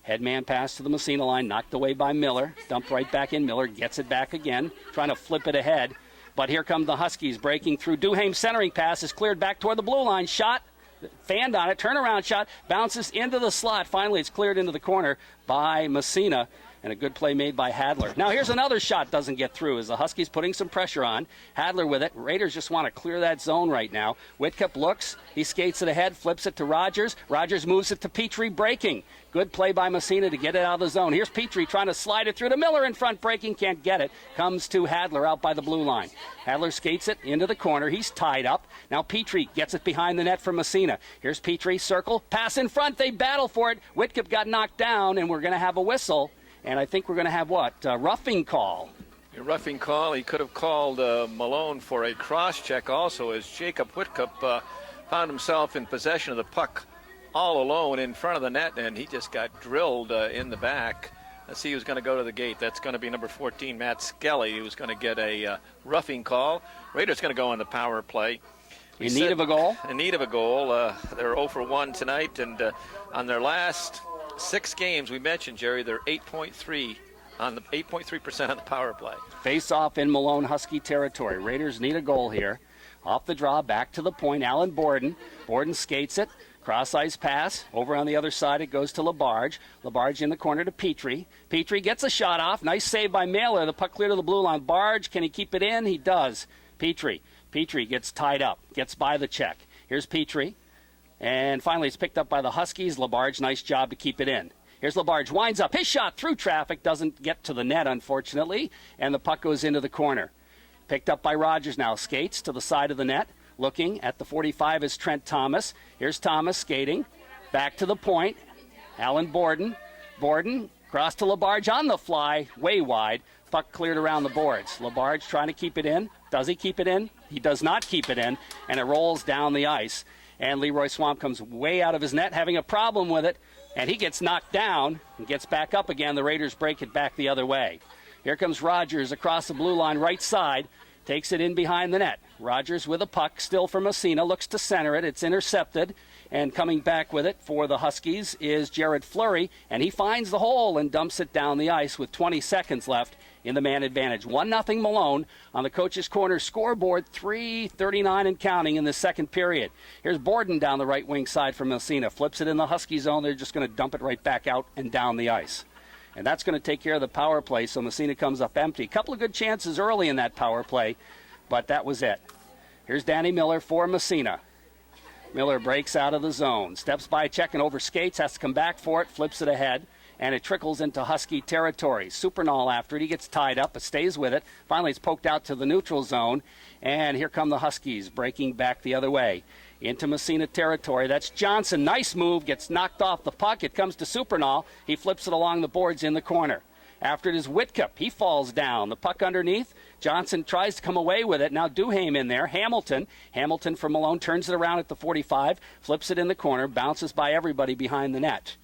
Headman pass to the Massena line, knocked away by Miller. Dumped right back in. Miller gets it back again, trying to flip it ahead. But here come the Huskies breaking through. Duhaime centering pass is cleared back toward the blue line. Shot, fanned on it, turnaround shot, bounces into the slot. Finally, it's cleared into the corner by Massena. And a good play made by Hadler. Now here's another shot, doesn't get through as the Huskies putting some pressure on. Hadler with it. Raiders just want to clear that zone right now. Whitcup looks. He skates it ahead, flips it to Rogers. Rogers moves it to Petrie, breaking. Good play by Massena to get it out of the zone. Here's Petrie trying to slide it through to Miller in front, breaking, can't get it. Comes to Hadler out by the blue line. Hadler skates it into the corner. He's tied up. Now Petrie gets it behind the net for Massena. Here's Petrie, circle, pass in front. They battle for it. Whitcup got knocked down, and we're going to have a whistle. And I think we're going to have what? Roughing call. A roughing call. He could have called Malone for a cross-check also, as Jacob Whitcup found himself in possession of the puck all alone in front of the net, and he just got drilled in the back. Let's see who's going to go to the gate. That's going to be number 14, Matt Skelly, who's going to get a roughing call. Raiders going to go on the power play. In need of a goal? In need of a goal. They're 0 for 1 tonight, and on their last 6 games, we mentioned, Jerry, they're 8.3% on the power play. Face off in Malone Husky territory. Raiders need a goal here. Off the draw, back to the point. Alan Borden. Borden skates it. Cross-ice pass. Over on the other side, it goes to Labarge. Labarge in the corner to Petrie. Petrie gets a shot off. Nice save by Mailer. The puck clear to the blue line. Barge, can he keep it in? He does. Petrie gets tied up. Gets by the check. Here's Petrie. And finally, it's picked up by the Huskies. Labarge, nice job to keep it in. Here's Labarge, winds up. His shot through traffic doesn't get to the net, unfortunately, and the puck goes into the corner. Picked up by Rogers now. Skates to the side of the net. Looking at the 45 is Trent Thomas. Here's Thomas skating. Back to the point. Alan Borden. Borden, cross to Labarge on the fly, way wide. Puck cleared around the boards. Labarge trying to keep it in. Does he keep it in? He does not keep it in, and it rolls down the ice. And Leroy Swamp comes way out of his net, having a problem with it, and he gets knocked down and gets back up again. The Raiders break it back the other way. Here comes Rogers across the blue line, right side, takes it in behind the net. Rogers with a puck, still for Massena, looks to center it. It's intercepted, and coming back with it for the Huskies is Jared Fleury, and he finds the hole and dumps it down the ice with 20 seconds left in the man advantage. 1-0 Malone on the coach's corner scoreboard, 3:39 and counting in the second period. Here's Borden down the right wing side for Massena. Flips it in the Husky zone. They're just going to dump it right back out and down the ice. And that's going to take care of the power play, so Massena comes up empty. Couple of good chances early in that power play, but that was it. Here's Danny Miller for Massena. Miller breaks out of the zone. Steps by, checking over skates, has to come back for it, flips it ahead. And it trickles into Husky territory. Supernall after it. He gets tied up, but stays with it. Finally, it's poked out to the neutral zone. And here come the Huskies, breaking back the other way into Massena territory. That's Johnson. Nice move. Gets knocked off the puck. It comes to Supernall. He flips it along the boards in the corner. After it is Whitcup. He falls down. The puck underneath. Johnson tries to come away with it. Now Duhaime in there. Hamilton for Malone, turns it around at the 45, flips it in the corner, bounces by everybody behind the net.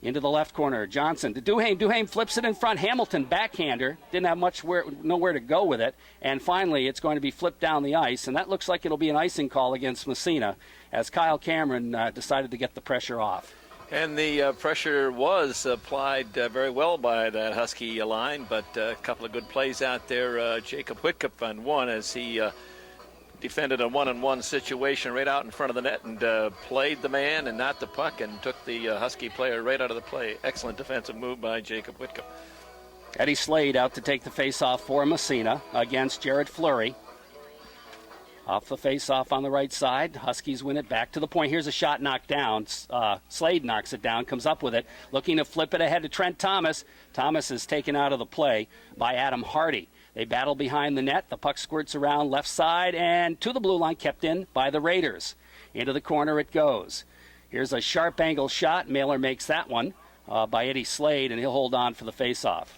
Into the left corner, Johnson to Duhaime. Duhaime flips it in front. Hamilton, backhander, didn't have nowhere to go with it. And finally, it's going to be flipped down the ice, and that looks like it'll be an icing call against Massena as Kyle Cameron decided to get the pressure off. And the pressure was applied very well by that Husky line, but a couple of good plays out there. Jacob Whitcup on one as he defended a one-on-one situation right out in front of the net and played the man and not the puck and took the Husky player right out of the play. Excellent defensive move by Jacob Whitcup. Eddie Slade out to take the face-off for Massena against Jared Fleury. Off the face-off on the right side. Huskies win it back to the point. Here's a shot knocked down. Slade knocks it down, comes up with it, looking to flip it ahead to Trent Thomas. Thomas is taken out of the play by Adam Hardy. They battle behind the net. The puck squirts around left side and to the blue line, kept in by the Raiders. Into the corner it goes. Here's a sharp angle shot. Mailer makes that one by Eddie Slade, and he'll hold on for the face-off.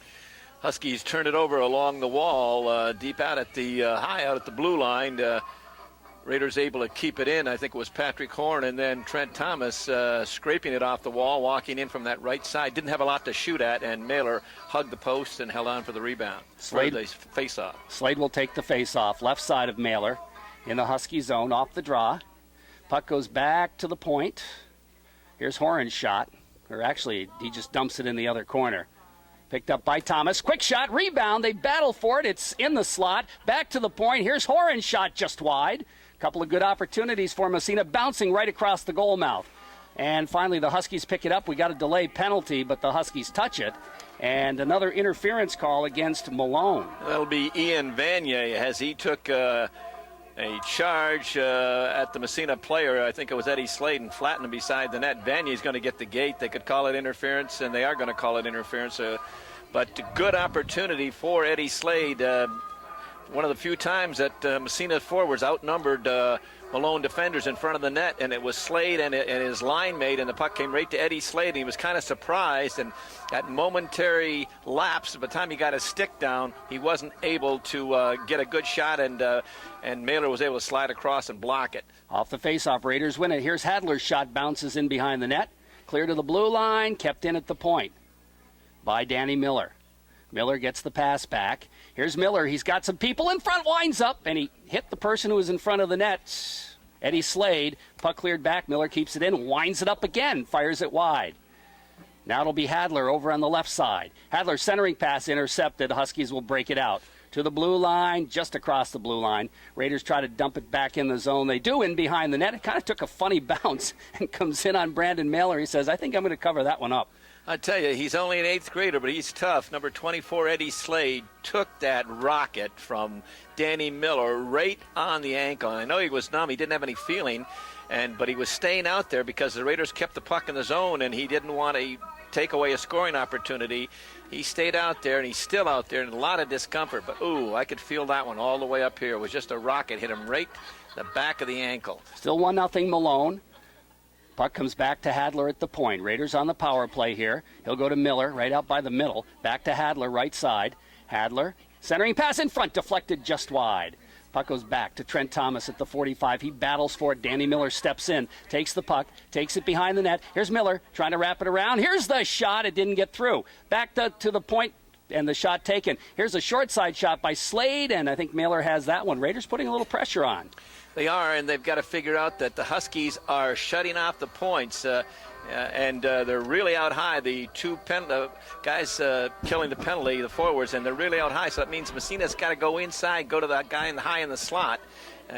Huskies turn it over along the wall, deep out at the high out at the blue line. Raiders able to keep it in. I think it was Patrick Horn and then Trent Thomas scraping it off the wall, walking in from that right side. Didn't have a lot to shoot at, and Mailer hugged the post and held on for the rebound. Slade, the face-off. Slade will take the face-off. Left side of Mailer in the Husky zone, off the draw. Puck goes back to the point. Here's Horan's shot. Or actually, he just dumps it in the other corner. Picked up by Thomas. Quick shot, rebound. They battle for it. It's in the slot. Back to the point. Here's Horan's shot just wide. Couple of good opportunities for Massena, bouncing right across the goal mouth. And finally, the Huskies pick it up. We got a delay penalty, but the Huskies touch it. And another interference call against Malone. That'll be Ian Vanier as he took a charge at the Massena player. I think it was Eddie Slade, and flattened him beside the net. Vanier's going to get the gate. They could call it interference, and they are going to call it interference. But good opportunity for Eddie Slade. One of the few times that Massena forwards outnumbered Malone defenders in front of the net, and it was Slade and his line mate, and the puck came right to Eddie Slade, and he was kind of surprised, and that momentary lapse, by the time he got his stick down, he wasn't able to get a good shot, and Mailer was able to slide across and block it. Off the face-off, Raiders win it. Here's Hadler's shot, bounces in behind the net, clear to the blue line, kept in at the point by Danny Miller. Miller gets the pass back. Here's Miller. He's got some people in front, winds up, and he hit the person who was in front of the net. Eddie Slade. Puck cleared back. Miller keeps it in, winds it up again, fires it wide. Now it'll be Hadler over on the left side. Hadler centering pass intercepted. Huskies will break it out. To the blue line, just across the blue line. Raiders try to dump it back in the zone. They do in behind the net. It kind of took a funny bounce and comes in on Brandon Mailer. He says, I think I'm going to cover that one up. I tell you, he's only an 8th grader, but he's tough. Number 24, Eddie Slade, took that rocket from Danny Miller right on the ankle. I know he was numb. He didn't have any feeling, but he was staying out there because the Raiders kept the puck in the zone, and he didn't want to take away a scoring opportunity. He stayed out there, and he's still out there, and a lot of discomfort. But, I could feel that one all the way up here. It was just a rocket. Hit him right the back of the ankle. Still 1-0 Malone. Puck comes back to Hadler at the point. Raiders on the power play here. He'll go to Miller right out by the middle. Back to Hadler, right side. Hadler, centering pass in front, deflected just wide. Puck goes back to Trent Thomas at the 45. He battles for it. Danny Miller steps in, takes the puck, takes it behind the net. Here's Miller trying to wrap it around. Here's the shot. It didn't get through. Back to the point, and the shot taken. Here's a short side shot by Slade, and I think Mailer has that one. Raiders putting a little pressure on. They are, and they've got to figure out that the Huskies are shutting off the points, and they're really out high. The two guys killing the penalty, the forwards, and they're really out high, so that means Massena's got to go inside, go to that guy high in the slot,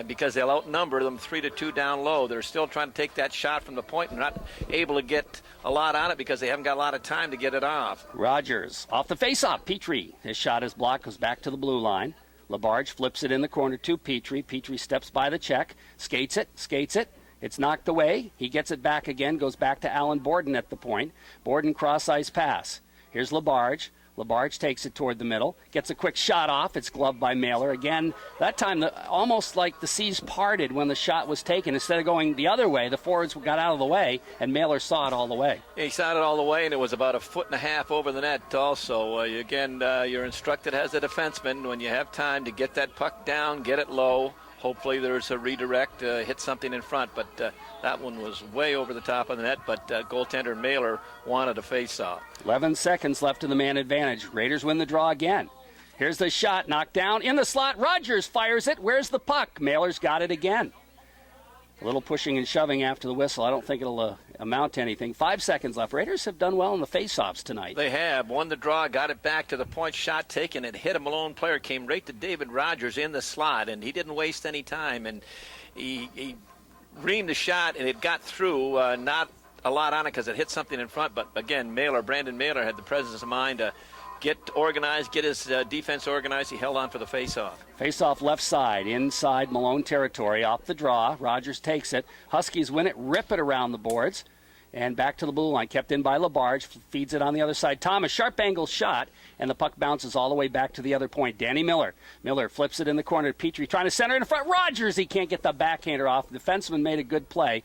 because they'll outnumber them 3-2 down low. They're still trying to take that shot from the point and not able to get a lot on it because they haven't got a lot of time to get it off. Rogers off the face-off. Petrie. His shot is blocked, goes back to the blue line. Labarge flips it in the corner to Petrie. Petrie steps by the check, skates it. It's knocked away. He gets it back again, goes back to Alan Borden at the point. Borden cross-ice pass. Here's Labarge. LaBarge takes it toward the middle, gets a quick shot off. It's gloved by Mailer. Again, that time almost like the seas parted when the shot was taken. Instead of going the other way, the forwards got out of the way, and Mailer saw it all the way. He saw it all the way, and it was about 1.5 feet over the net also. You're instructed as a defenseman, when you have time to get that puck down, get it low. Hopefully there's a redirect, hit something in front, but that one was way over the top of the net, but goaltender Mailer wanted a face-off. 11 seconds left in the man advantage. Raiders win the draw again. Here's the shot, knocked down in the slot. Rogers fires it. Where's the puck? Mailer's got it again. A little pushing and shoving after the whistle. I don't think it'll amount to anything. 5 seconds left. Raiders have done well in the face-offs tonight. They have. Won the draw, got it back to the point, shot taken. It hit a Malone player, came right to David Rogers in the slot, and he didn't waste any time. And he reamed the shot, and it got through. Not a lot on it because it hit something in front. But, again, Brandon Mailer had the presence of mind to get organized, get his defense organized. He held on for the face-off. Face-off left side, inside Malone territory, off the draw. Rogers takes it. Huskies win it, rip it around the boards, and back to the blue line. Kept in by LaBarge, feeds it on the other side. Thomas, sharp angle shot, and the puck bounces all the way back to the other point. Danny Miller. Miller flips it in the corner. Petrie trying to center it in front. Rogers, he can't get the backhander off. The defenseman made a good play.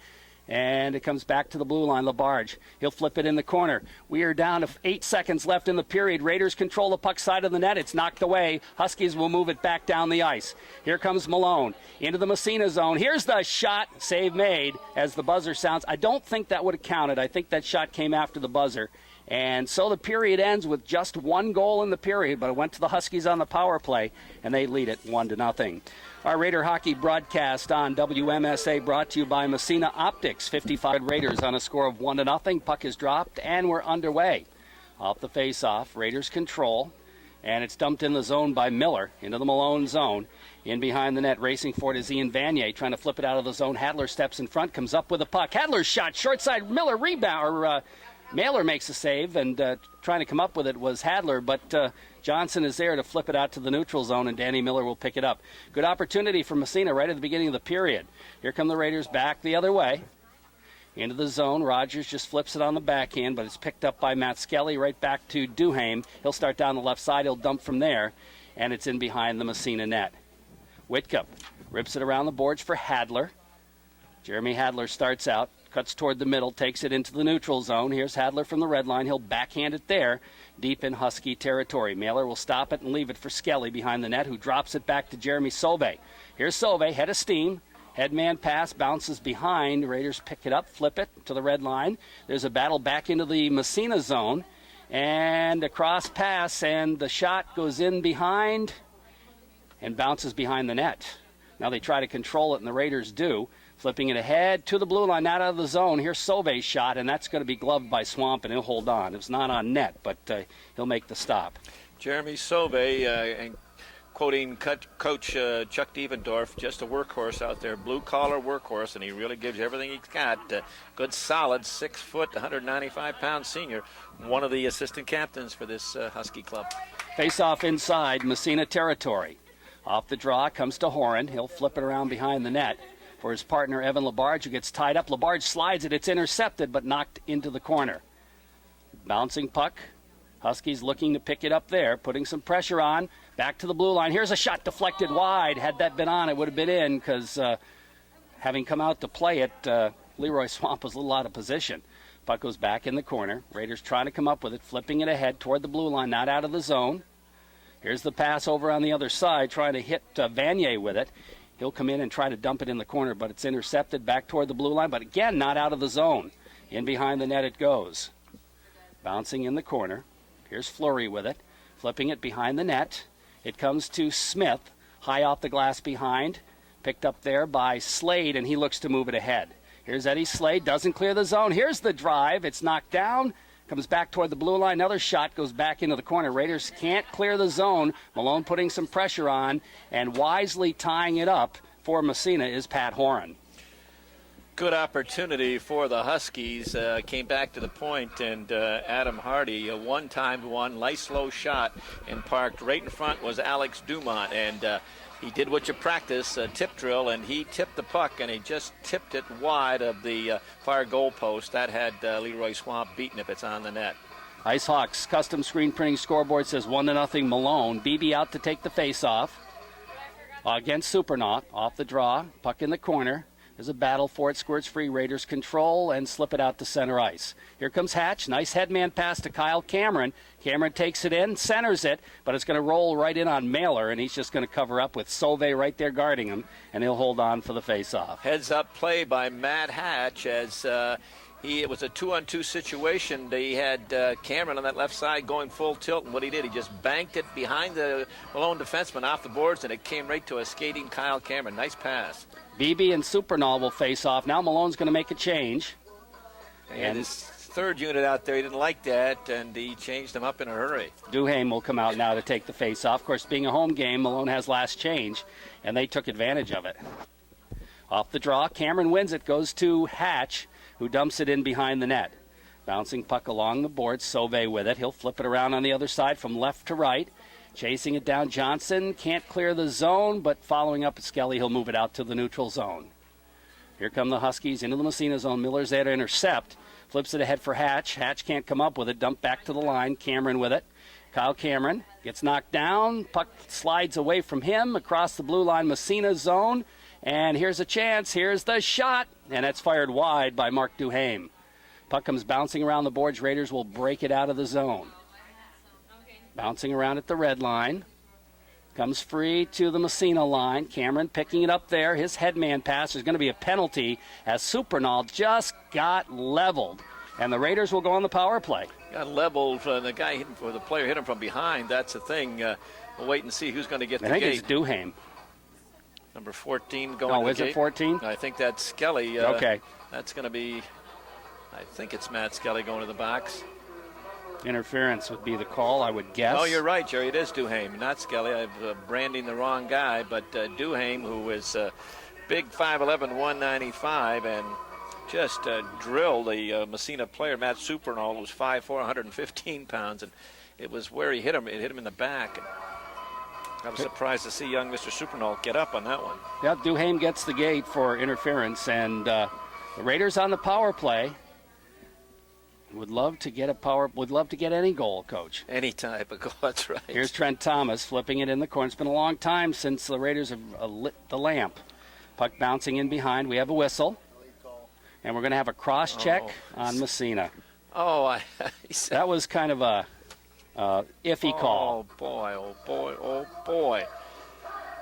And it comes back to the blue line. LaBarge. He'll flip it in the corner. We are down to 8 seconds left in the period. Raiders control the puck side of the net. It's knocked away. Huskies will move it back down the ice. Here comes Malone into the Massena zone. Here's the shot. Save made as the buzzer sounds. I don't think that would have counted. I think that shot came after the buzzer. And so the period ends with just one goal in the period, but it went to the Huskies on the power play, and they lead it 1-0. Our Raider hockey broadcast on WMSA brought to you by Massena Optics. 55 Raiders on a score of 1-0. Puck is dropped, and we're underway. Off the face-off, Raiders control, and it's dumped in the zone by Miller into the Malone zone. In behind the net, racing for it is Ian Vanier, trying to flip it out of the zone. Hadler steps in front, comes up with a puck. Hadler's shot, short side, Miller rebound, Mailer makes a save, and trying to come up with it was Hadler, but Johnson is there to flip it out to the neutral zone, and Danny Miller will pick it up. Good opportunity for Massena right at the beginning of the period. Here come the Raiders back the other way. Into the zone. Rogers just flips it on the backhand, but it's picked up by Matt Skelly right back to Duhaime. He'll start down the left side. He'll dump from there, and it's in behind the Massena net. Whitcup rips it around the boards for Hadler. Jeremy Hadler starts out, cuts toward the middle, takes it into the neutral zone. Here's Hadler from the red line. He'll backhand it there, deep in Husky territory. Mailer will stop it and leave it for Skelly behind the net, who drops it back to Jeremy Sauve. Here's Sauve, head of steam. Headman pass, bounces behind. Raiders pick it up, flip it to the red line. There's a battle back into the Massena zone. And a cross pass, and the shot goes in behind and bounces behind the net. Now they try to control it, and the Raiders do. Flipping it ahead to the blue line, not out of the zone. Here's Sauve's shot, and that's going to be gloved by Swamp, and he'll hold on. It's not on net, but he'll make the stop. Jeremy Sauve, and quoting Coach Chuck Devendorf, just a workhorse out there, blue-collar workhorse, and he really gives everything he's got. Good, solid, 6 foot, 195-pound senior, one of the assistant captains for this Husky club. Face-off inside Massena territory. Off the draw, comes to Horan. He'll flip it around behind the net for his partner, Evan LaBarge, who gets tied up. LaBarge slides it. It's intercepted, but knocked into the corner. Bouncing puck. Huskies looking to pick it up there, putting some pressure on. Back to the blue line. Here's a shot deflected wide. Had that been on, it would have been in, because having come out to play it, Leroy Swamp was a little out of position. Puck goes back in the corner. Raiders trying to come up with it, flipping it ahead toward the blue line, not out of the zone. Here's the pass over on the other side, trying to hit Vanier with it. He'll come in and try to dump it in the corner, but it's intercepted back toward the blue line, but again, not out of the zone. In behind the net it goes. Bouncing in the corner. Here's Fleury with it, flipping it behind the net. It comes to Smith, high off the glass behind, picked up there by Slade, and he looks to move it ahead. Here's Eddie Slade, doesn't clear the zone. Here's the drive. It's knocked down, comes back toward the blue line. Another shot goes back into the corner. Raiders can't clear the zone. Malone putting some pressure on, and wisely tying it up for Massena is Pat Horan. Good opportunity for the Huskies. Came back to the point, and Adam Hardy, a one-timed one, nice low shot, and parked right in front was Alex Dumont, and he did what you practice, a tip drill, and he tipped the puck, and he just tipped it wide of the far goal post. That had Leroy Swamp beaten if it's on the net. Ice Hawks custom screen printing scoreboard says 1-0 Malone. Beebe out to take the face-off against Supernaut. Off the draw, puck in the corner. There's a battle for it. Squirts free. Raiders control and slip it out to center ice. Here comes Hatch. Nice headman pass to Kyle Cameron. Cameron takes it in, centers it, but it's going to roll right in on Mailer, and he's just going to cover up with Sauvé right there guarding him, and he'll hold on for the face-off. Heads-up play by Matt Hatch as it was a 2-on-2 situation. They had Cameron on that left side going full tilt, and what he did, he just banked it behind the Malone defenseman off the boards, and it came right to a skating Kyle Cameron. Nice pass. Beebe and Supernal will face off. Now Malone's going to make a change. And his third unit out there, he didn't like that, and he changed them up in a hurry. Duhaime will come out now to take the face-off. Of course, being a home game, Malone has last change, and they took advantage of it. Off the draw, Cameron wins it, goes to Hatch, who dumps it in behind the net. Bouncing puck along the board, Sauvé with it. He'll flip it around on the other side from left to right. Chasing it down, Johnson can't clear the zone, but following up at Skelly, he'll move it out to the neutral zone. Here come the Huskies into the Massena zone. Miller's there to intercept. Flips it ahead for Hatch. Hatch can't come up with it. Dumped back to the line. Cameron with it. Kyle Cameron gets knocked down. Puck slides away from him across the blue line, Massena zone. And here's a chance. Here's the shot. And that's fired wide by Mark Duhaime. Puck comes bouncing around the boards. Raiders will break it out of the zone. Bouncing around at the red line. Comes free to the Massena line. Cameron picking it up there. His headman pass is going to be a penalty as Supernal just got leveled. And the Raiders will go on the power play. Got leveled. The guy hit him, or the player hit him from behind. That's the thing. We'll wait and see who's going to get the gate. I think it's Duhaime. Number 14 going to the is gate. It 14? I think that's Skelly. Okay. That's going to be, I think it's Matt Skelly going to the box. Interference would be the call, I would guess. Oh, you're right, Jerry. It is Duhaime, not Skelly. I'm branding the wrong guy, but Duhaime, who is big 5'11", 195, and just drilled the Massena player, Matt Supernal, who was 5'4", 115 pounds, and it was where he hit him. It hit him in the back. And I was surprised to see young Mr. Supernal get up on that one. Yeah, Duhaime gets the gate for interference, and the Raiders on the power play. Would love to get any goal, Coach. Any type of goal, that's right. Here's Trent Thomas flipping it in the corner. It's been a long time since the Raiders have lit the lamp. Puck bouncing in behind. We have a whistle. And we're going to have a cross-check on Massena. That was kind of a iffy call. Oh, boy, oh, boy, oh, boy.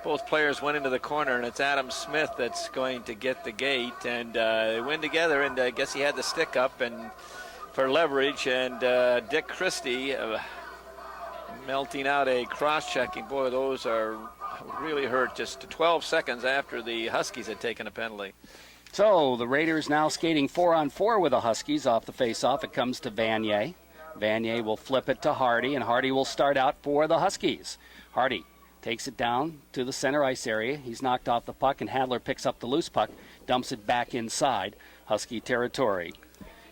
Both players went into the corner, and it's Adam Smith that's going to get the gate. And they went together, and I guess he had the stick up and for leverage, and Dick Christie melting out a cross-checking. Boy, those are really hurt just 12 seconds after the Huskies had taken a penalty. So the Raiders now skating 4-on-4 with the Huskies off the face-off. It comes to Vanier. Vanier will flip it to Hardy, and Hardy will start out for the Huskies. Hardy takes it down to the center ice area. He's knocked off the puck, and Hadler picks up the loose puck, dumps it back inside Husky territory.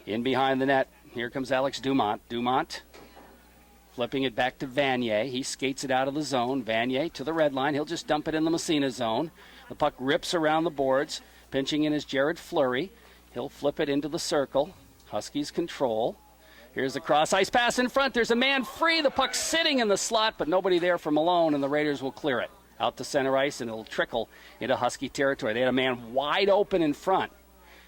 In behind the net, here comes Alex Dumont. Dumont flipping it back to Vanier. He skates it out of the zone. Vanier to the red line. He'll just dump it in the Massena zone. The puck rips around the boards. Pinching in is Jared Fleury. He'll flip it into the circle. Huskies control. Here's the cross-ice pass in front. There's a man free. The puck's sitting in the slot, but nobody there for Malone, and the Raiders will clear it out to center ice, and it'll trickle into Husky territory. They had a man wide open in front.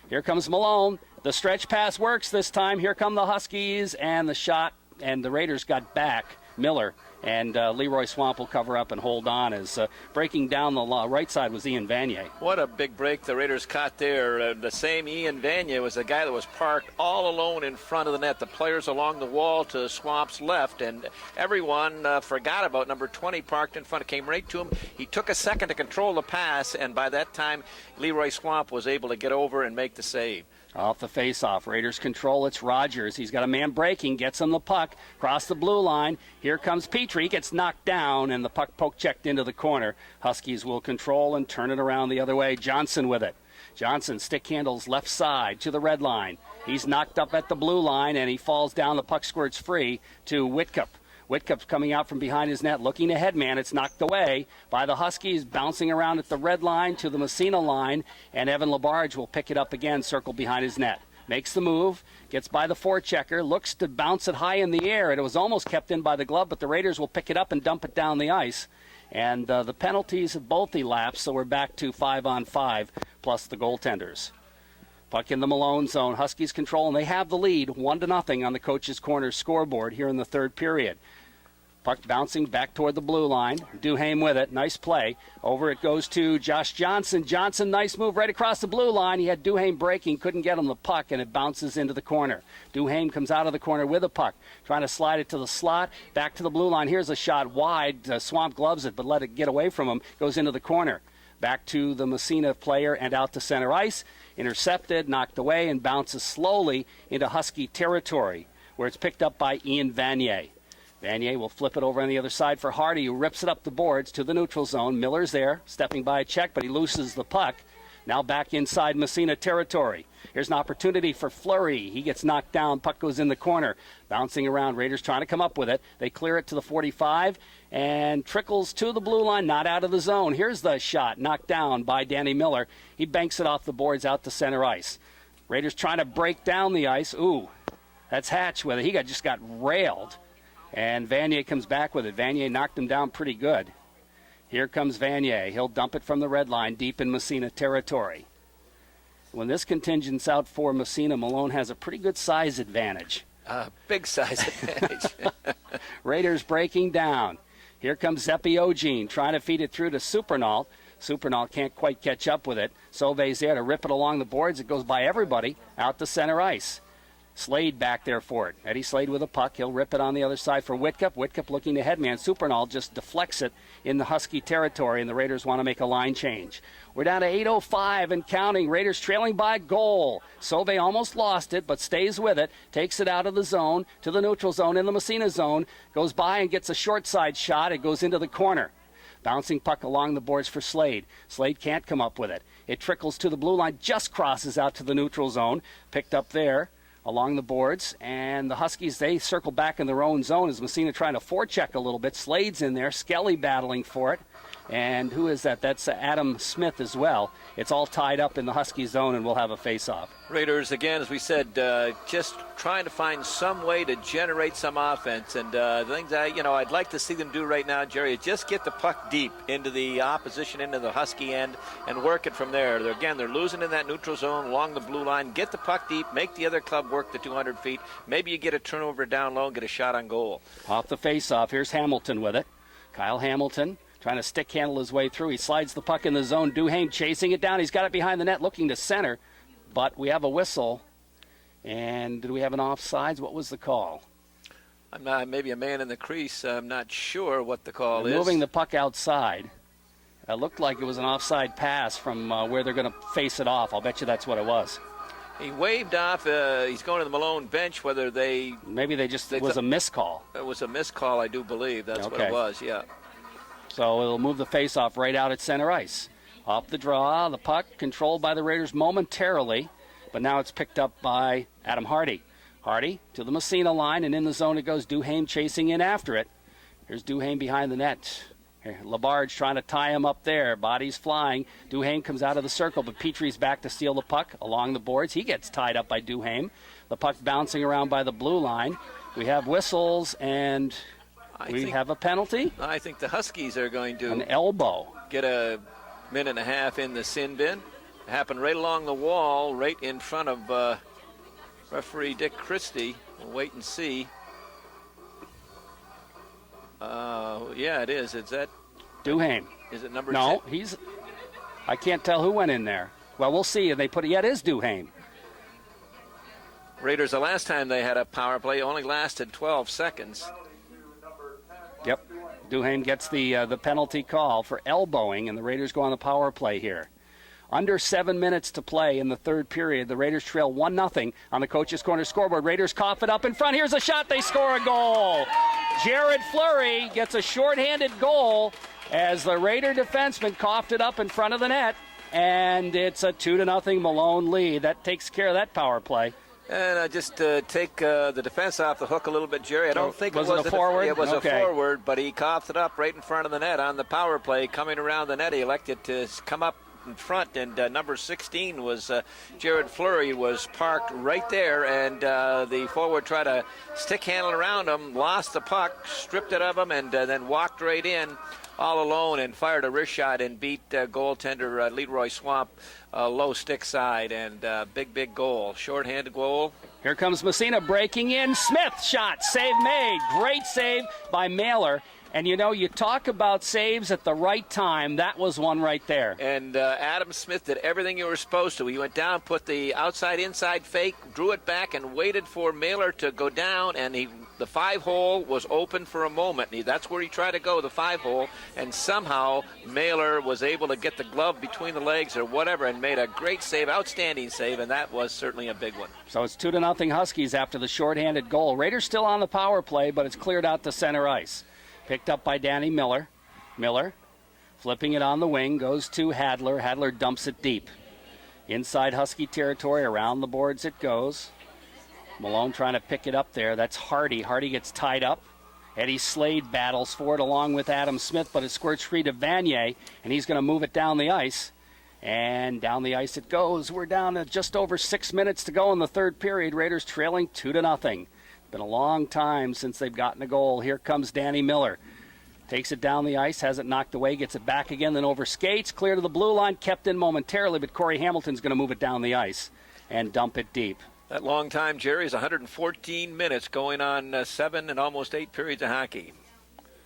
Here comes Malone. The stretch pass works this time. Here come the Huskies, and the shot, and the Raiders got back. Miller and Leroy Swamp will cover up and hold on as breaking down the right side was Ian Vanier. What a big break the Raiders caught there. The same Ian Vanier was the guy that was parked all alone in front of the net. The players along the wall to Swamp's left, and everyone forgot about number 20 parked in front. It came right to him. He took a second to control the pass, and by that time, Leroy Swamp was able to get over and make the save. Off the face-off, Raiders control. It's Rogers. He's got a man breaking, gets him the puck, across the blue line. Here comes Petrie, gets knocked down, and the puck poke-checked into the corner. Huskies will control and turn it around the other way. Johnson with it. Johnson stick handles left side to the red line. He's knocked up at the blue line, and he falls down. The puck squirts free to Whitcup. Whitcup's coming out from behind his net, looking ahead, man. It's knocked away by the Huskies, bouncing around at the red line to the Massena line, and Evan Labarge will pick it up again, circle behind his net. makes the move, gets by the forechecker, looks to bounce it high in the air, and it was almost kept in by the glove, but the Raiders will pick it up and dump it down the ice. And the penalties have both elapsed, so we're back to 5-on-5 plus the goaltenders. Puck in the Malone zone. Huskies control, and they have the lead 1-0 on the coach's corner scoreboard here in the third period. Puck bouncing back toward the blue line. Duhaime with it. Nice play. Over it goes to Josh Johnson. Johnson, nice move right across the blue line. He had Duhaime breaking, couldn't get him the puck, and it bounces into the corner. Duhaime comes out of the corner with a puck, trying to slide it to the slot, back to the blue line. Here's a shot wide. Swamp gloves it, but let it get away from him. Goes into the corner. Back to the Massena player and out to center ice. Intercepted, knocked away, and bounces slowly into Husky territory, where it's picked up by Ian Vanier. Vanier will flip it over on the other side for Hardy, who rips it up the boards to the neutral zone. Miller's there, stepping by a check, but he loses the puck. Now back inside Massena territory. Here's an opportunity for Fleury. He gets knocked down. Puck goes in the corner. Bouncing around. Raiders trying to come up with it. They clear it to the 45 and trickles to the blue line, not out of the zone. Here's the shot, knocked down by Danny Miller. He banks it off the boards out to center ice. Raiders trying to break down the ice. Ooh, that's Hatch with it. He just got railed. And Vanier comes back with it. Vanier knocked him down pretty good. Here comes Vanier. He'll dump it from the red line deep in Massena territory. When this contingent's out for Massena, Malone has a pretty good size advantage. Big size advantage. Raiders breaking down. Here comes Zepiogene trying to feed it through to Supernal. Supernal can't quite catch up with it. Sauve's there to rip it along the boards. It goes by everybody out to center ice. Slade back there for it. Eddie Slade with a puck. He'll rip it on the other side for Whitcup. Whitcup looking to headman. Supernal just deflects it in the Husky territory, and the Raiders want to make a line change. We're down to 8:05 and counting. Raiders trailing by a goal. Sauve almost lost it, but stays with it. Takes it out of the zone to the neutral zone in the Massena zone. Goes by and gets a short side shot. It goes into the corner. Bouncing puck along the boards for Slade. Slade can't come up with it. It trickles to the blue line, just crosses out to the neutral zone. Picked up there along the boards, and the Huskies, they circle back in their own zone as Massena trying to forecheck a little bit. Slade's in there, Skelly battling for it. And who is that? That's Adam Smith as well. It's all tied up in the Husky zone, and we'll have a face-off. Raiders, again, as we said, just trying to find some way to generate some offense. And the things I'd like to see them do right now, Jerry, is just get the puck deep into the opposition, into the Husky end, and work it from there. They're losing in that neutral zone along the blue line. Get the puck deep, make the other club work the 200 feet. Maybe you get a turnover down low and get a shot on goal. Off the face-off, here's Hamilton with it. Kyle Hamilton trying to stick handle his way through. He slides the puck in the zone. Duhaime chasing it down. He's got it behind the net, looking to center. But we have a whistle. And did we have an offsides? What was the call? Maybe a man in the crease. I'm not sure what the call is. Moving the puck outside. It looked like it was an offside pass from where they're going to face it off. I'll bet you that's what it was. He waved off. He's going to the Malone bench. Whether maybe it was a miscall. It was a miscall, I do believe. That's what it was, yeah. So it'll move the face-off right out at center ice. Off the draw, the puck controlled by the Raiders momentarily, but now it's picked up by Adam Hardy. Hardy to the Massena line, and in the zone it goes. Duhaime chasing in after it. Here's Duhaime behind the net. Labarge trying to tie him up there. Bodies flying. Duhaime comes out of the circle, but Petrie's back to steal the puck along the boards. He gets tied up by Duhaime. The puck bouncing around by the blue line. We have whistles, and we have a penalty. I think the Huskies are going to an elbow. Get a minute and a half in the sin bin. It happened right along the wall, right in front of referee Dick Christie. We'll wait and see. Yeah, it is. Is that Duhaime? Is it number 10? No, I can't tell who went in there. Well, we'll see. They put it. Yeah, it is Duhaime. Raiders, the last time they had a power play, only lasted 12 seconds. Yep. Duhaime gets the penalty call for elbowing, and the Raiders go on the power play here. Under 7 minutes to play in the third period. The Raiders trail 1-0 on the coach's corner scoreboard. Raiders cough it up in front. Here's a shot. They score a goal. Jared Fleury gets a shorthanded goal as the Raider defenseman coughed it up in front of the net. And it's a 2-0 Malone lead. That takes care of that power play. And I just take the defense off the hook a little bit, Jerry. I don't think it was a forward. It was a forward, but he coughed it up right in front of the net on the power play. Coming around the net, he elected to come up in front, and number 16 was Jared Fleury was parked right there, and the forward tried to stick handle around him, lost the puck, stripped it of him, and then walked right in all alone and fired a wrist shot and beat goaltender Leroy Swamp low stick side, and big goal, shorthanded goal. Here comes Massena breaking in. Smith shot, save made. Great save by Mailer. And you know, you talk about saves at the right time. That was one right there. And Adam Smith did everything you were supposed to. He went down, put the outside-inside fake, drew it back, and waited for Mailer to go down. And the 5-hole was open for a moment. That's where he tried to go, the 5-hole. And somehow Mailer was able to get the glove between the legs or whatever and made a great save, outstanding save, and that was certainly a big one. So it's 2-0 Huskies after the shorthanded goal. Raiders still on the power play, but it's cleared out to center ice. Picked up by Danny Miller. Miller flipping it on the wing, goes to Hadler. Hadler dumps it deep. Inside Husky territory, around the boards it goes. Malone trying to pick it up there. That's Hardy. Hardy gets tied up. Eddie Slade battles for it along with Adam Smith, but it squirts free to Vanier, and he's going to move it down the ice. And down the ice it goes. We're down to just over 6 minutes to go in the third period. Raiders trailing 2-0. Been a long time since they've gotten a goal. Here comes Danny Miller. Takes it down the ice, has it knocked away, gets it back again, then over skates, clear to the blue line, kept in momentarily, but Corey Hamilton's going to move it down the ice and dump it deep. That long time, Jerry, is 114 minutes going on 7 and almost 8 periods of hockey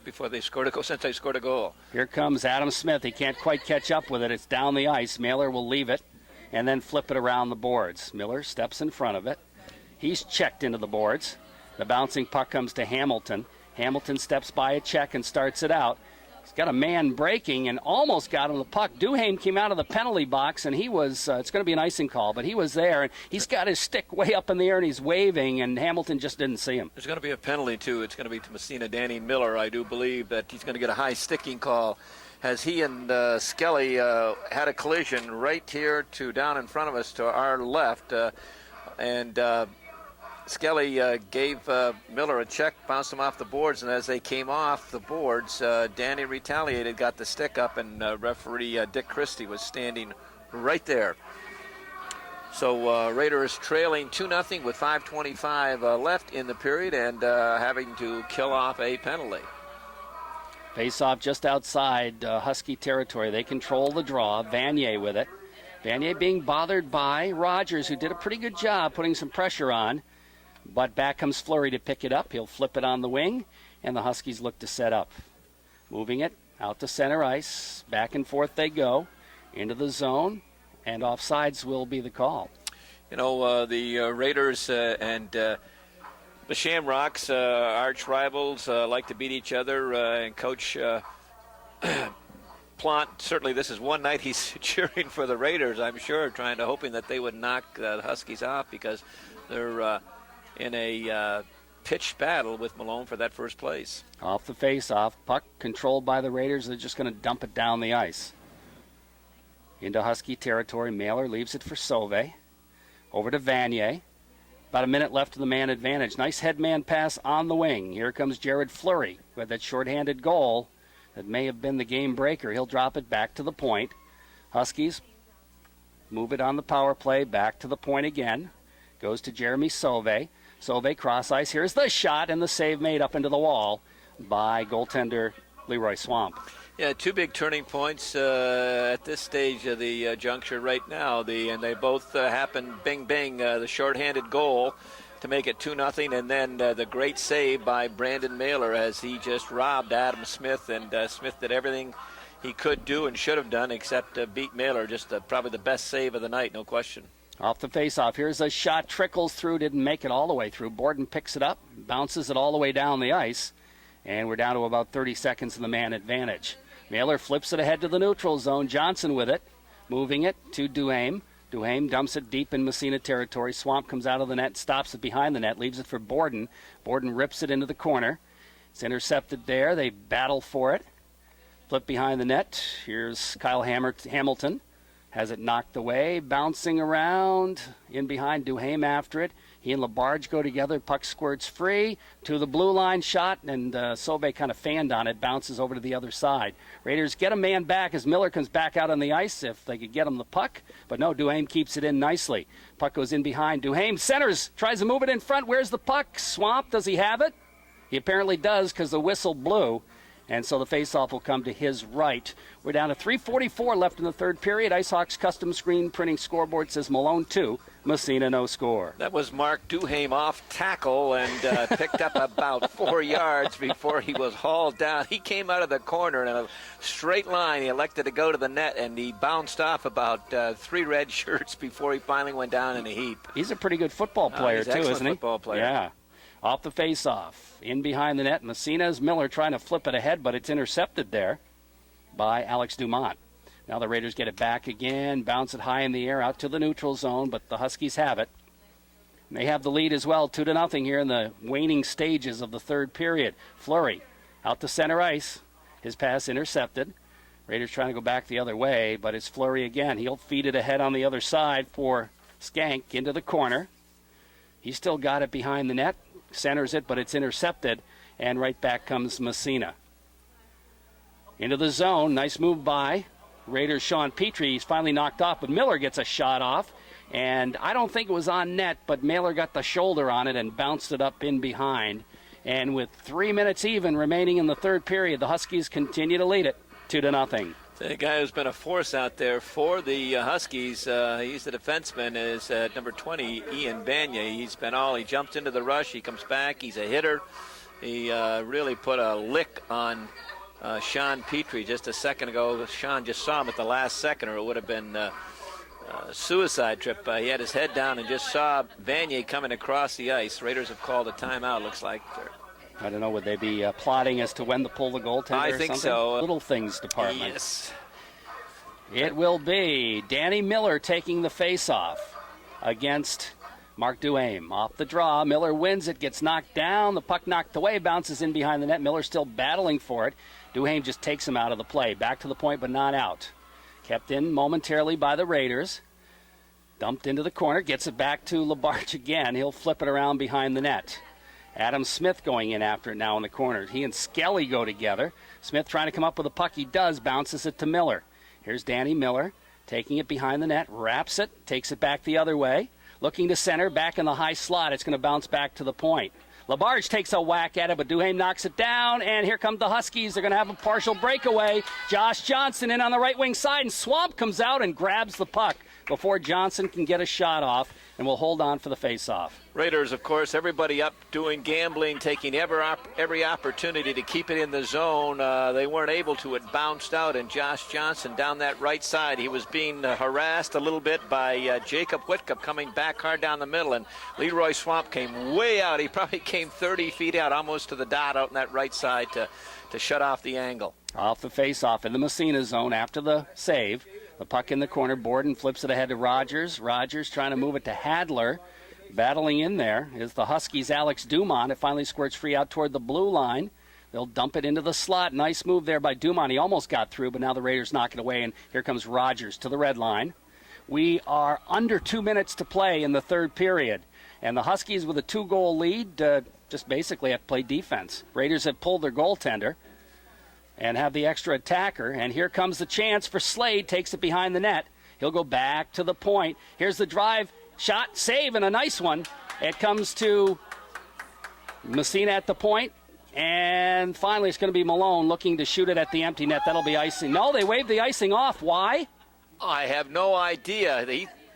before they scored a goal, since they scored a goal. Here comes Adam Smith. He can't quite catch up with it. It's down the ice. Mailer will leave it and then flip it around the boards. Miller steps in front of it. He's checked into the boards. The bouncing puck comes to Hamilton. Hamilton steps by a check and starts it out. He's got a man breaking and almost got him the puck. Duhaime came out of the penalty box, and he was, it's going to be an icing call, but he was there, and he's got his stick way up in the air, and he's waving, and Hamilton just didn't see him. There's going to be a penalty, too. It's going to be to Massena Danny Miller. I do believe that he's going to get a high sticking call, as he and Skelly had a collision right here to down in front of us to our left, and Skelly gave Miller a check, bounced him off the boards, and as they came off the boards, Danny retaliated, got the stick up, and referee Dick Christie was standing right there. So Raiders trailing 2-0 with 5:25 left in the period and having to kill off a penalty. Face-off just outside Husky territory. They control the draw. Vanier with it. Vanier being bothered by Rogers, who did a pretty good job putting some pressure on. But back comes Fleury to pick it up. He'll flip it on the wing, and the Huskies look to set up. Moving it out to center ice. Back and forth they go into the zone, and offsides will be the call. You know, the Raiders and the Shamrocks, arch rivals, like to beat each other, and Coach Plant, certainly this is one night he's cheering for the Raiders, I'm sure, hoping that they would knock the Huskies off because they're in a pitched battle with Malone for that first place. Off the face-off, puck controlled by the Raiders. They're just going to dump it down the ice. Into Husky territory, Mailer leaves it for Sauve. Over to Vanier. About a minute left of the man advantage. Nice headman pass on the wing. Here comes Jared Fleury with that shorthanded goal that may have been the game breaker. He'll drop it back to the point. Huskies move it on the power play back to the point again. Goes to Jeremy Sauve. Sauve cross ice. Here's the shot and the save made up into the wall by goaltender Leroy Swamp. Yeah, two big turning points at this stage of the juncture right now. And they both happen, bing, bing, the shorthanded goal to make it 2-0, and then the great save by Brandon Mailer as he just robbed Adam Smith, and Smith did everything he could do and should have done except beat Mailer. Just probably the best save of the night, no question. Off the face-off, here's a shot, trickles through, didn't make it all the way through. Borden picks it up, bounces it all the way down the ice, and we're down to about 30 seconds in the man advantage. Mailer flips it ahead to the neutral zone. Johnson with it, moving it to Duhaime. Duhaime dumps it deep in Massena territory. Swamp comes out of the net, stops it behind the net, leaves it for Borden. Borden rips it into the corner. It's intercepted there. They battle for it. Flip behind the net. Here's Kyle Hamilton. Has it knocked away, bouncing around in behind Duhaime after it. He and Labarge go together. Puck squirts free to the blue line shot, and Sauve kind of fanned on it, bounces over to the other side. Raiders get a man back as Miller comes back out on the ice if they could get him the puck. But no, Duhaime keeps it in nicely. Puck goes in behind. Duhaime centers, tries to move it in front. Where's the puck? Swamp, does he have it? He apparently does because the whistle blew. And so the faceoff will come to his right. We're down to 3:44 left in the third period. IceHawks custom screen printing scoreboard says Malone 2, Massena no score. That was Mark Duhaime off tackle and picked up about 4 yards before he was hauled down. He came out of the corner in a straight line. He elected to go to the net, and he bounced off about 3 red shirts before he finally went down in a heap. He's a pretty good football player, too, isn't he? Football player. Yeah. Off the face-off, in behind the net. Massena's Miller trying to flip it ahead, but it's intercepted there by Alex Dumont. Now the Raiders get it back again, bounce it high in the air out to the neutral zone, but the Huskies have it. And they have the lead as well, 2-0 here in the waning stages of the third period. Fleury out to center ice. His pass intercepted. Raiders trying to go back the other way, but it's Fleury again. He'll feed it ahead on the other side for Skank into the corner. He's still got it behind the net. Centers it, but it's intercepted, and right back comes Massena. Into the zone, nice move by Raiders' Sean Petrie. He's finally knocked off, but Miller gets a shot off, and I don't think it was on net, but Miller got the shoulder on it and bounced it up in behind. And with 3 minutes even remaining in the third period, the Huskies continue to lead it 2-0. The guy who's been a force out there for the Huskies, he's the defenseman, is number 20, Ian Banya. He jumps into the rush, he comes back, he's a hitter. He really put a lick on Sean Petrie just a second ago. Sean just saw him at the last second, or it would have been a suicide trip. He had his head down and just saw Banya coming across the ice. Raiders have called a timeout, looks like. I don't know, would they be plotting as to when to pull the goaltender I or think something? so. Little things department. Yes. It will be Danny Miller taking the face-off against Mark Duhaime. Off the draw, Miller wins it, gets knocked down, the puck knocked away, bounces in behind the net. Miller still battling for it. Duhaime just takes him out of the play. Back to the point, but not out. Kept in momentarily by the Raiders. Dumped into the corner, gets it back to Labarge again. He'll flip it around behind the net. Adam Smith going in after it now in the corner. He and Skelly go together. Smith trying to come up with a puck. He does, bounces it to Miller. Here's Danny Miller taking it behind the net, wraps it, takes it back the other way. Looking to center, back in the high slot. It's going to bounce back to the point. Labarge takes a whack at it, but Duhaime knocks it down, and here come the Huskies. They're going to have a partial breakaway. Josh Johnson in on the right wing side, and Swamp comes out and grabs the puck before Johnson can get a shot off, and will hold on for the face-off. Raiders, of course, everybody up doing gambling, taking every opportunity to keep it in the zone. They weren't able to. It bounced out, and Josh Johnson down that right side. He was being harassed a little bit by Jacob Whitcup coming back hard down the middle, and Leroy Swamp came way out. He probably came 30 feet out, almost to the dot out in that right side to shut off the angle. Off the face-off in the Massena zone after the save. The puck in the corner. Borden flips it ahead to Rogers. Rogers trying to move it to Hadler. Battling in there is the Huskies' Alex Dumont. It finally squirts free out toward the blue line. They'll dump it into the slot. Nice move there by Dumont. He almost got through, but now the Raiders knock it away, and here comes Rogers to the red line. We are under 2 minutes to play in the third period, and the Huskies with a 2-goal lead just basically have to play defense. Raiders have pulled their goaltender and have the extra attacker, and here comes the chance for Slade. Takes it behind the net. He'll go back to the point. Here's the drive, shot, save, and a nice one. It comes to Massena at the point, and finally it's going to be Malone looking to shoot it at the empty net. That'll be icing. No, they waved the icing off. Why? I have no idea.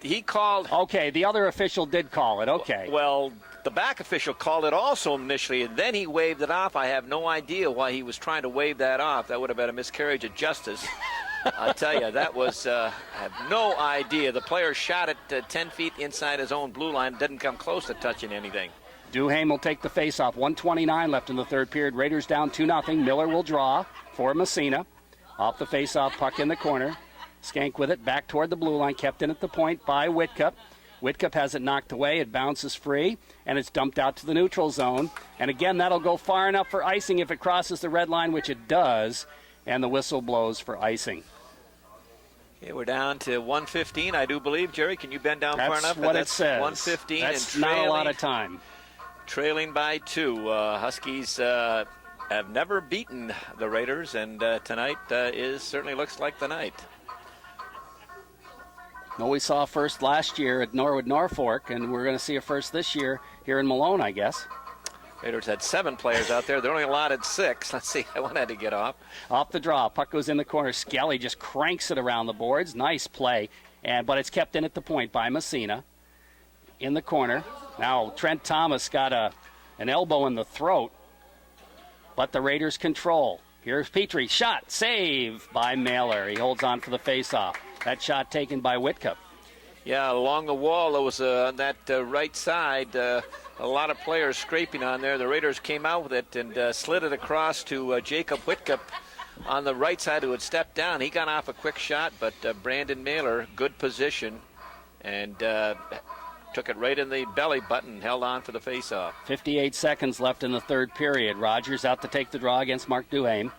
He called. Okay, the other official did call it. Okay. Well, the back official called it also initially, and then he waved it off. I have no idea why he was trying to wave that off. That would have been a miscarriage of justice. I tell you, that was, I have no idea. The player shot it 10 feet inside his own blue line, didn't come close to touching anything. Duhaime will take the face-off. 1:29 left in the third period. Raiders down 2-0. Miller will draw for Massena. Off the face-off, puck in the corner. Skank with it, back toward the blue line, kept in at the point by Whitcup. Whitcup has it knocked away. It bounces free, and it's dumped out to the neutral zone. And again, that'll go far enough for icing if it crosses the red line, which it does, and the whistle blows for icing. Okay, we're down to 1:15, I do believe. Jerry, can you bend down far enough? That's what it says. 1:15 That's and not a lot of time. Trailing by 2. Huskies have never beaten the Raiders, and tonight certainly looks like the night. No, we saw a first last year at Norwood Norfolk, and we're going to see a first this year here in Malone, I guess. Raiders had 7 players out there. They're only allotted 6. Let's see. One had to get off. Off the draw. Puck goes in the corner. Skelly just cranks it around the boards. Nice play. But it's kept in at the point by Massena. In the corner. Now Trent Thomas got an elbow in the throat. But the Raiders control. Here's Petrie. Shot. Save by Mailer. He holds on for the faceoff. That shot taken by Whitcup. Yeah, along the wall, there was on that right side, a lot of players scraping on there. The Raiders came out with it and slid it across to Jacob Whitcup on the right side, who had stepped down. He got off a quick shot, but Brandon Mailer, good position, and took it right in the belly button, held on for the faceoff. 58 seconds left in the third period. Rogers out to take the draw against Mark Duhame.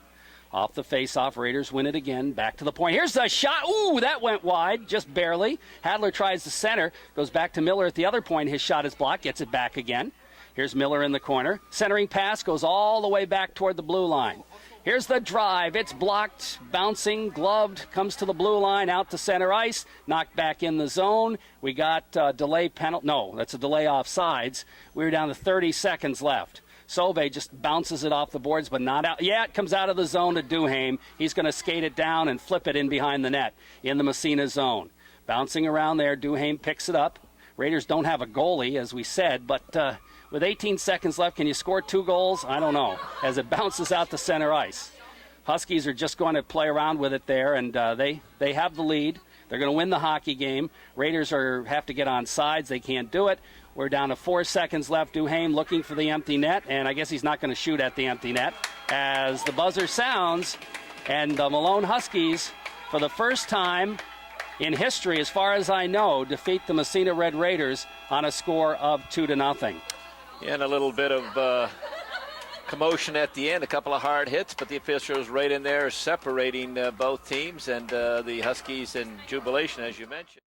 Off the face-off, Raiders win it again. Back to the point. Here's the shot. Ooh, that went wide, just barely. Hadler tries the center, goes back to Miller at the other point. His shot is blocked, gets it back again. Here's Miller in the corner. Centering pass goes all the way back toward the blue line. Here's the drive. It's blocked, bouncing, gloved, comes to the blue line, out to center ice, knocked back in the zone. We got delay penalty. No, that's a delay offsides. We're down to 30 seconds left. Sauve just bounces it off the boards, but not out. Yeah, it comes out of the zone to Duhame. He's going to skate it down and flip it in behind the net in the Massena zone. Bouncing around there, Duhame picks it up. Raiders don't have a goalie, as we said, but with 18 seconds left, can you score 2 goals? I don't know, as it bounces out to center ice. Huskies are just going to play around with it there, and they have the lead. They're going to win the hockey game. Raiders have to get on sides. They can't do it. We're down to 4 seconds left. Duhame looking for the empty net, and I guess he's not going to shoot at the empty net as the buzzer sounds, and the Malone Huskies, for the first time in history, as far as I know, defeat the Massena Red Raiders on a score of 2-0. And a little bit of commotion at the end, a couple of hard hits, but the officials right in there separating both teams, and the Huskies in jubilation, as you mentioned.